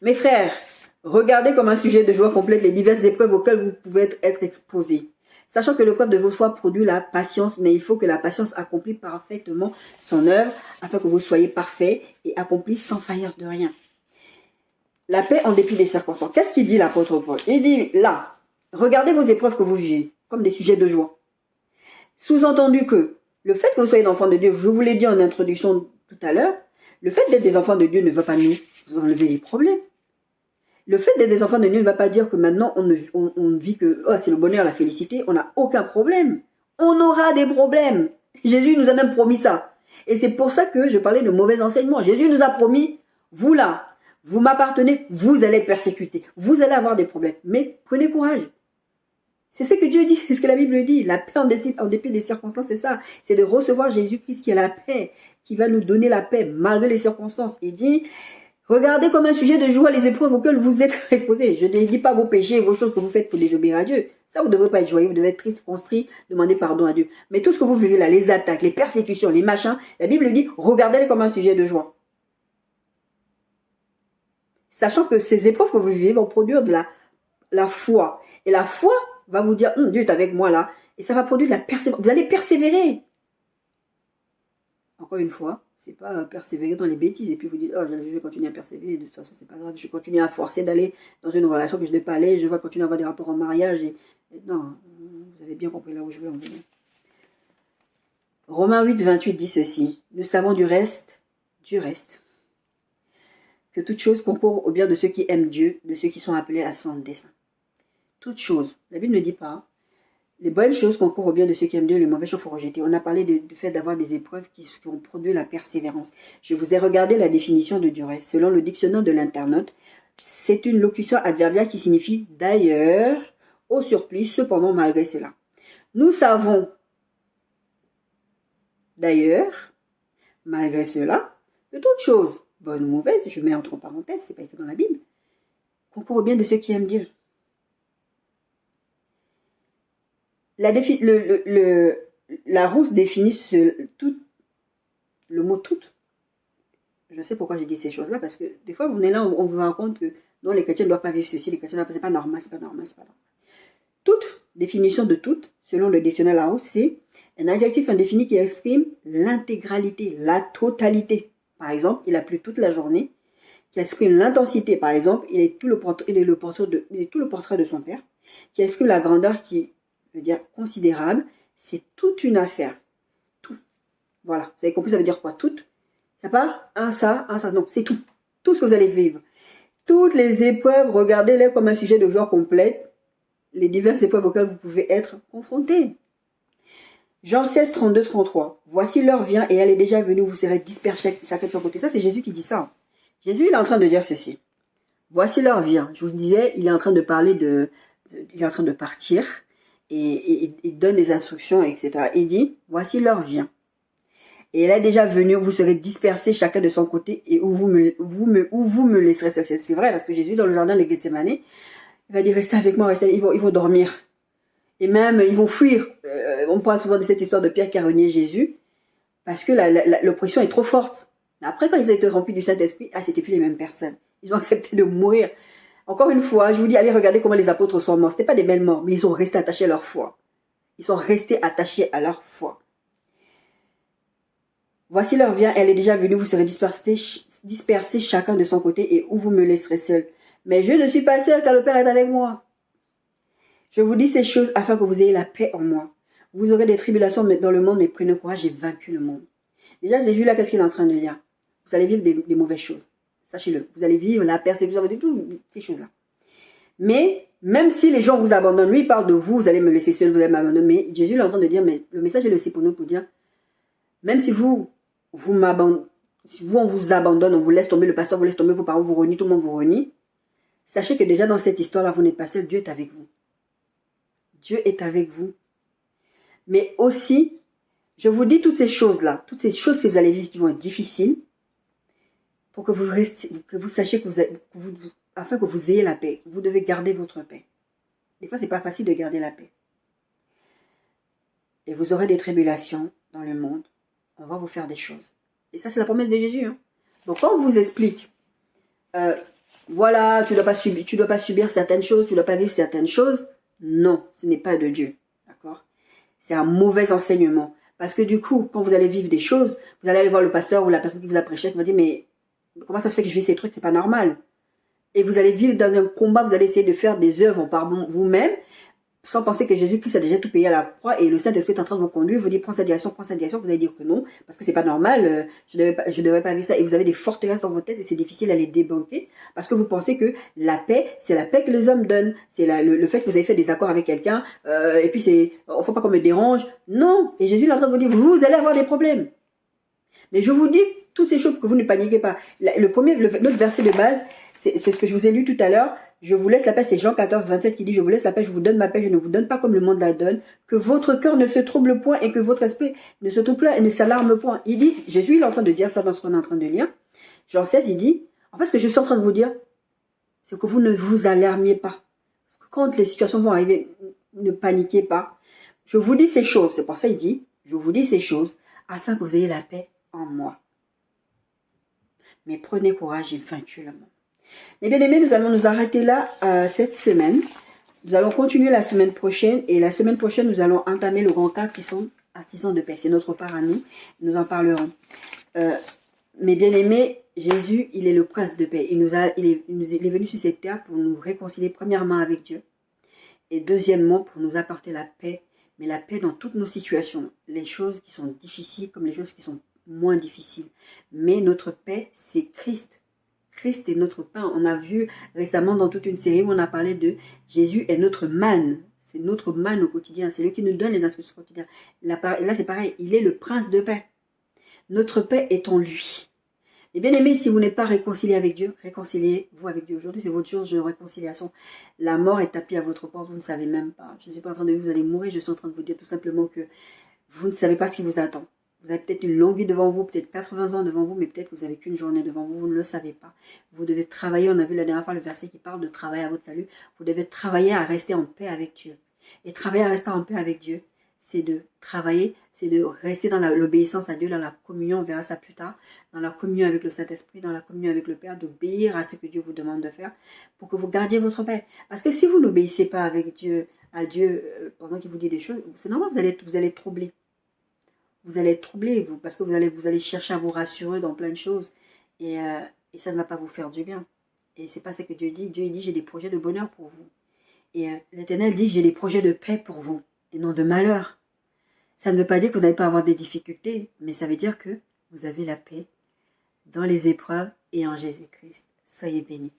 Mes frères, regardez comme un sujet de joie complète les diverses épreuves auxquelles vous pouvez être exposés. Sachant que l'épreuve de vos foi produit la patience, mais il faut que la patience accomplisse parfaitement son œuvre, afin que vous soyez parfaits et accomplis sans faillir de rien. La paix en dépit des circonstances. Qu'est-ce qu'il dit l'apôtre Paul? Il dit là, regardez vos épreuves que vous vivez comme des sujets de joie. Sous-entendu que le fait que vous soyez enfants de Dieu, je vous l'ai dit en introduction tout à l'heure, le fait d'être des enfants de Dieu ne va pas nous enlever les problèmes. Le fait d'être des enfants de Dieu ne va pas dire que maintenant on vit que oh, c'est le bonheur, la félicité, on n'a aucun problème. On aura des problèmes. Jésus nous a même promis ça. Et c'est pour ça que je parlais de mauvais enseignements. Jésus nous a promis, vous là, vous m'appartenez, vous allez être persécutés, vous allez avoir des problèmes. Mais prenez courage. C'est ce que Dieu dit, c'est ce que la Bible dit. La paix en dépit des circonstances, c'est ça. C'est de recevoir Jésus-Christ qui est la paix, qui va nous donner la paix malgré les circonstances. Il dit, regardez comme un sujet de joie les épreuves auxquelles vous êtes exposés. Je ne dis pas vos péchés, vos choses que vous faites pour désobéir à Dieu. Ça, vous ne devrez pas être joyeux, vous devez être triste, constrit, demander pardon à Dieu. Mais tout ce que vous vivez là, les attaques, les persécutions, les machins, la Bible dit, regardez-les comme un sujet de joie. Sachant que ces épreuves que vous vivez vont produire de la foi. Et la foi va vous dire, Dieu est avec moi là. Et ça va produire de la persévérance. Vous allez persévérer. Encore une fois, c'est pas persévérer dans les bêtises. Et puis vous dites, oh, je vais continuer à persévérer. De toute façon, c'est pas grave. Je continue à forcer d'aller dans une relation que je ne vais pas aller. Je vais continuer à avoir des rapports en mariage. Et non, vous avez bien compris là où je veux en venir. Romains 8, 28 dit ceci. Nous savons du reste, que toute chose concourt au bien de ceux qui aiment Dieu, de ceux qui sont appelés à son dessein. Toute chose. La Bible ne dit pas. Les bonnes choses concourent au bien de ceux qui aiment Dieu, les mauvaises choses, il faut rejeter. On a parlé du fait d'avoir des épreuves qui ont produit la persévérance. Je vous ai regardé la définition de du reste. Selon le dictionnaire de l'internaute, c'est une locution adverbiale qui signifie d'ailleurs, au surplus, cependant, malgré cela. Nous savons d'ailleurs, malgré cela, que toute chose, bonne ou mauvaise, je mets entre parenthèses, c'est pas écrit dans la Bible, concourt au bien de ceux qui aiment Dieu. La Rousse définit le mot tout. Je sais pourquoi j'ai dit ces choses-là, parce que des fois, on est là, on vous raconte que non, les chrétiens ne doivent pas vivre ceci, les chrétiens ne doivent pas, c'est pas normal, c'est pas normal, c'est pas normal. Toute, définition de toute, selon le dictionnaire Larousse, c'est un adjectif indéfini qui exprime l'intégralité, la totalité. Par exemple, il a plu toute la journée, qui exprime l'intensité. Par exemple, il est tout le portrait de son père, qui exprime la grandeur qui veut dire considérable. C'est toute une affaire. Tout. Voilà. Vous avez compris, ça veut dire quoi? Tout. Ça pas un ça. Non, c'est tout. Tout ce que vous allez vivre. Toutes les épreuves, regardez-les comme un sujet de joie complète. Les diverses épreuves auxquelles vous pouvez être confrontés. Jean 16, 32, 33. Voici l'heure vient et elle est déjà venue, vous serez dispersés chacun de son côté. Ça, c'est Jésus qui dit ça. Jésus, il est en train de dire ceci. Voici l'heure vient. Je vous disais, il est en train de parler il est en train de partir et il donne des instructions, etc. Il dit, voici l'heure vient. Et elle est déjà venue, vous serez dispersés chacun de son côté et où vous me laisserez. C'est vrai, parce que Jésus, dans le jardin de Gethsémane, il va dire, restez avec moi, restez, ils vont dormir. Et même, ils vont fuir. On parle souvent de cette histoire de Pierre qui a renié Jésus, parce que l'oppression est trop forte. Mais après, quand ils ont été remplis du Saint-Esprit, c'était plus les mêmes personnes. Ils ont accepté de mourir. Encore une fois, je vous dis, allez regarder comment les apôtres sont morts. Ce n'était pas des belles morts, mais ils sont restés attachés à leur foi. Ils sont restés attachés à leur foi. Voici l'heure vient, elle est déjà venue, vous serez dispersés chacun de son côté et où vous me laisserez seul. Mais je ne suis pas seul car le Père est avec moi. Je vous dis ces choses afin que vous ayez la paix en moi. Vous aurez des tribulations dans le monde, mais prenez courage, j'ai vaincu le monde. Déjà, Jésus là, qu'est-ce qu'il est en train de dire? Vous allez vivre des mauvaises choses. Sachez-le. Vous allez vivre la persécution, toutes ces choses-là. Mais, même si les gens vous abandonnent, lui, il parle de vous, vous allez me laisser seul, vous allez m'abandonner. Mais Jésus est en train de dire, mais le message est aussi pour nous, pour dire, même si on vous abandonne, on vous laisse tomber, le pasteur vous laisse tomber, vos parents vous renient, tout le monde vous renie, sachez que déjà dans cette histoire-là, vous n'êtes pas seul, Dieu est avec vous. Dieu est avec vous. Mais aussi, je vous dis toutes ces choses-là, toutes ces choses que vous allez vivre qui vont être difficiles, pour que vous sachiez que afin que vous ayez la paix. Vous devez garder votre paix. Des fois, ce n'est pas facile de garder la paix. Et vous aurez des tribulations dans le monde. On va vous faire des choses. Et ça, c'est la promesse de Jésus. Hein. Donc, quand on vous explique, voilà, tu ne dois pas subir certaines choses, tu ne dois pas vivre certaines choses. Non, ce n'est pas de Dieu. D'accord? C'est un mauvais enseignement. Parce que du coup, quand vous allez vivre des choses, vous allez aller voir le pasteur ou la personne qui vous a prêché, qui va dire, mais comment ça se fait que je vis ces trucs? C'est pas normal. Et vous allez vivre dans un combat, vous allez essayer de faire des œuvres par vous-même, sans penser que Jésus-Christ a déjà tout payé à la croix et le Saint-Esprit est en train de vous conduire, vous dit prends cette direction, vous allez dire que non, parce que c'est pas normal, je devais pas vivre ça, et vous avez des forteresses dans votre tête et c'est difficile à les débunker, parce que vous pensez que la paix, c'est la paix que les hommes donnent, c'est le fait que vous avez fait des accords avec quelqu'un, et puis c'est, faut pas qu'on me dérange, non, et Jésus est en train de vous dire, vous allez avoir des problèmes. Mais je vous dis toutes ces choses pour que vous ne paniquez pas. Notre verset de base, c'est ce que je vous ai lu tout à l'heure. Je vous laisse la paix, c'est Jean 14, 27 qui dit, je vous laisse la paix, je vous donne ma paix, je ne vous donne pas comme le monde la donne. Que votre cœur ne se trouble point et que votre esprit ne se trouble point et ne s'alarme point. Il dit, Jésus, il est en train de dire ça dans ce qu'on est en train de lire. Jean 16, il dit, en fait, ce que je suis en train de vous dire, c'est que vous ne vous alarmiez pas. Quand les situations vont arriver, ne paniquez pas. Je vous dis ces choses, c'est pour ça il dit, je vous dis ces choses, afin que vous ayez la paix en moi. Mais prenez courage et vaincu le monde. Mais bien aimés, nous allons nous arrêter là cette semaine. Nous allons continuer la semaine prochaine. Et la semaine prochaine, nous allons entamer le grand cadre qui sont artisans de paix. C'est notre part à nous. Nous en parlerons. Mais bien aimés, Jésus, il est le prince de paix. Il est venu sur cette terre pour nous réconcilier premièrement avec Dieu. Et deuxièmement, pour nous apporter la paix. Mais la paix dans toutes nos situations. Les choses qui sont difficiles comme les choses qui sont moins difficiles. Mais notre paix, c'est Christ. Christ est notre pain. On a vu récemment dans toute une série où on a parlé de Jésus est notre manne. C'est notre manne au quotidien. C'est lui qui nous donne les instructions quotidiennes. Là, c'est pareil. Il est le prince de paix. Notre paix est en lui. Et bien aimé, si vous n'êtes pas réconcilié avec Dieu, réconciliez-vous avec Dieu. Aujourd'hui, c'est votre jour de réconciliation. La mort est tapie à votre porte. Vous ne savez même pas. Je ne suis pas en train de vous allez mourir. Je suis en train de vous dire tout simplement que vous ne savez pas ce qui vous attend. Vous avez peut-être une longue vie devant vous, peut-être 80 ans devant vous, mais peut-être que vous n'avez qu'une journée devant vous, vous ne le savez pas. Vous devez travailler, on a vu la dernière fois le verset qui parle de travailler à votre salut. Vous devez travailler à rester en paix avec Dieu. Et travailler à rester en paix avec Dieu, c'est de travailler, c'est de rester dans l'obéissance à Dieu, dans la communion, on verra ça plus tard, dans la communion avec le Saint-Esprit, dans la communion avec le Père, d'obéir à ce que Dieu vous demande de faire pour que vous gardiez votre paix. Parce que si vous n'obéissez pas avec Dieu, à Dieu, pendant qu'il vous dit des choses, c'est normal, vous allez être troublé. Vous allez être troublé, parce que vous allez chercher à vous rassurer dans plein de choses. Et ça ne va pas vous faire du bien. Et c'est pas ce que Dieu dit. Dieu il dit, j'ai des projets de bonheur pour vous. Et l'Éternel dit, j'ai des projets de paix pour vous. Et non de malheur. Ça ne veut pas dire que vous n'allez pas avoir des difficultés. Mais ça veut dire que vous avez la paix dans les épreuves et en Jésus-Christ. Soyez bénis.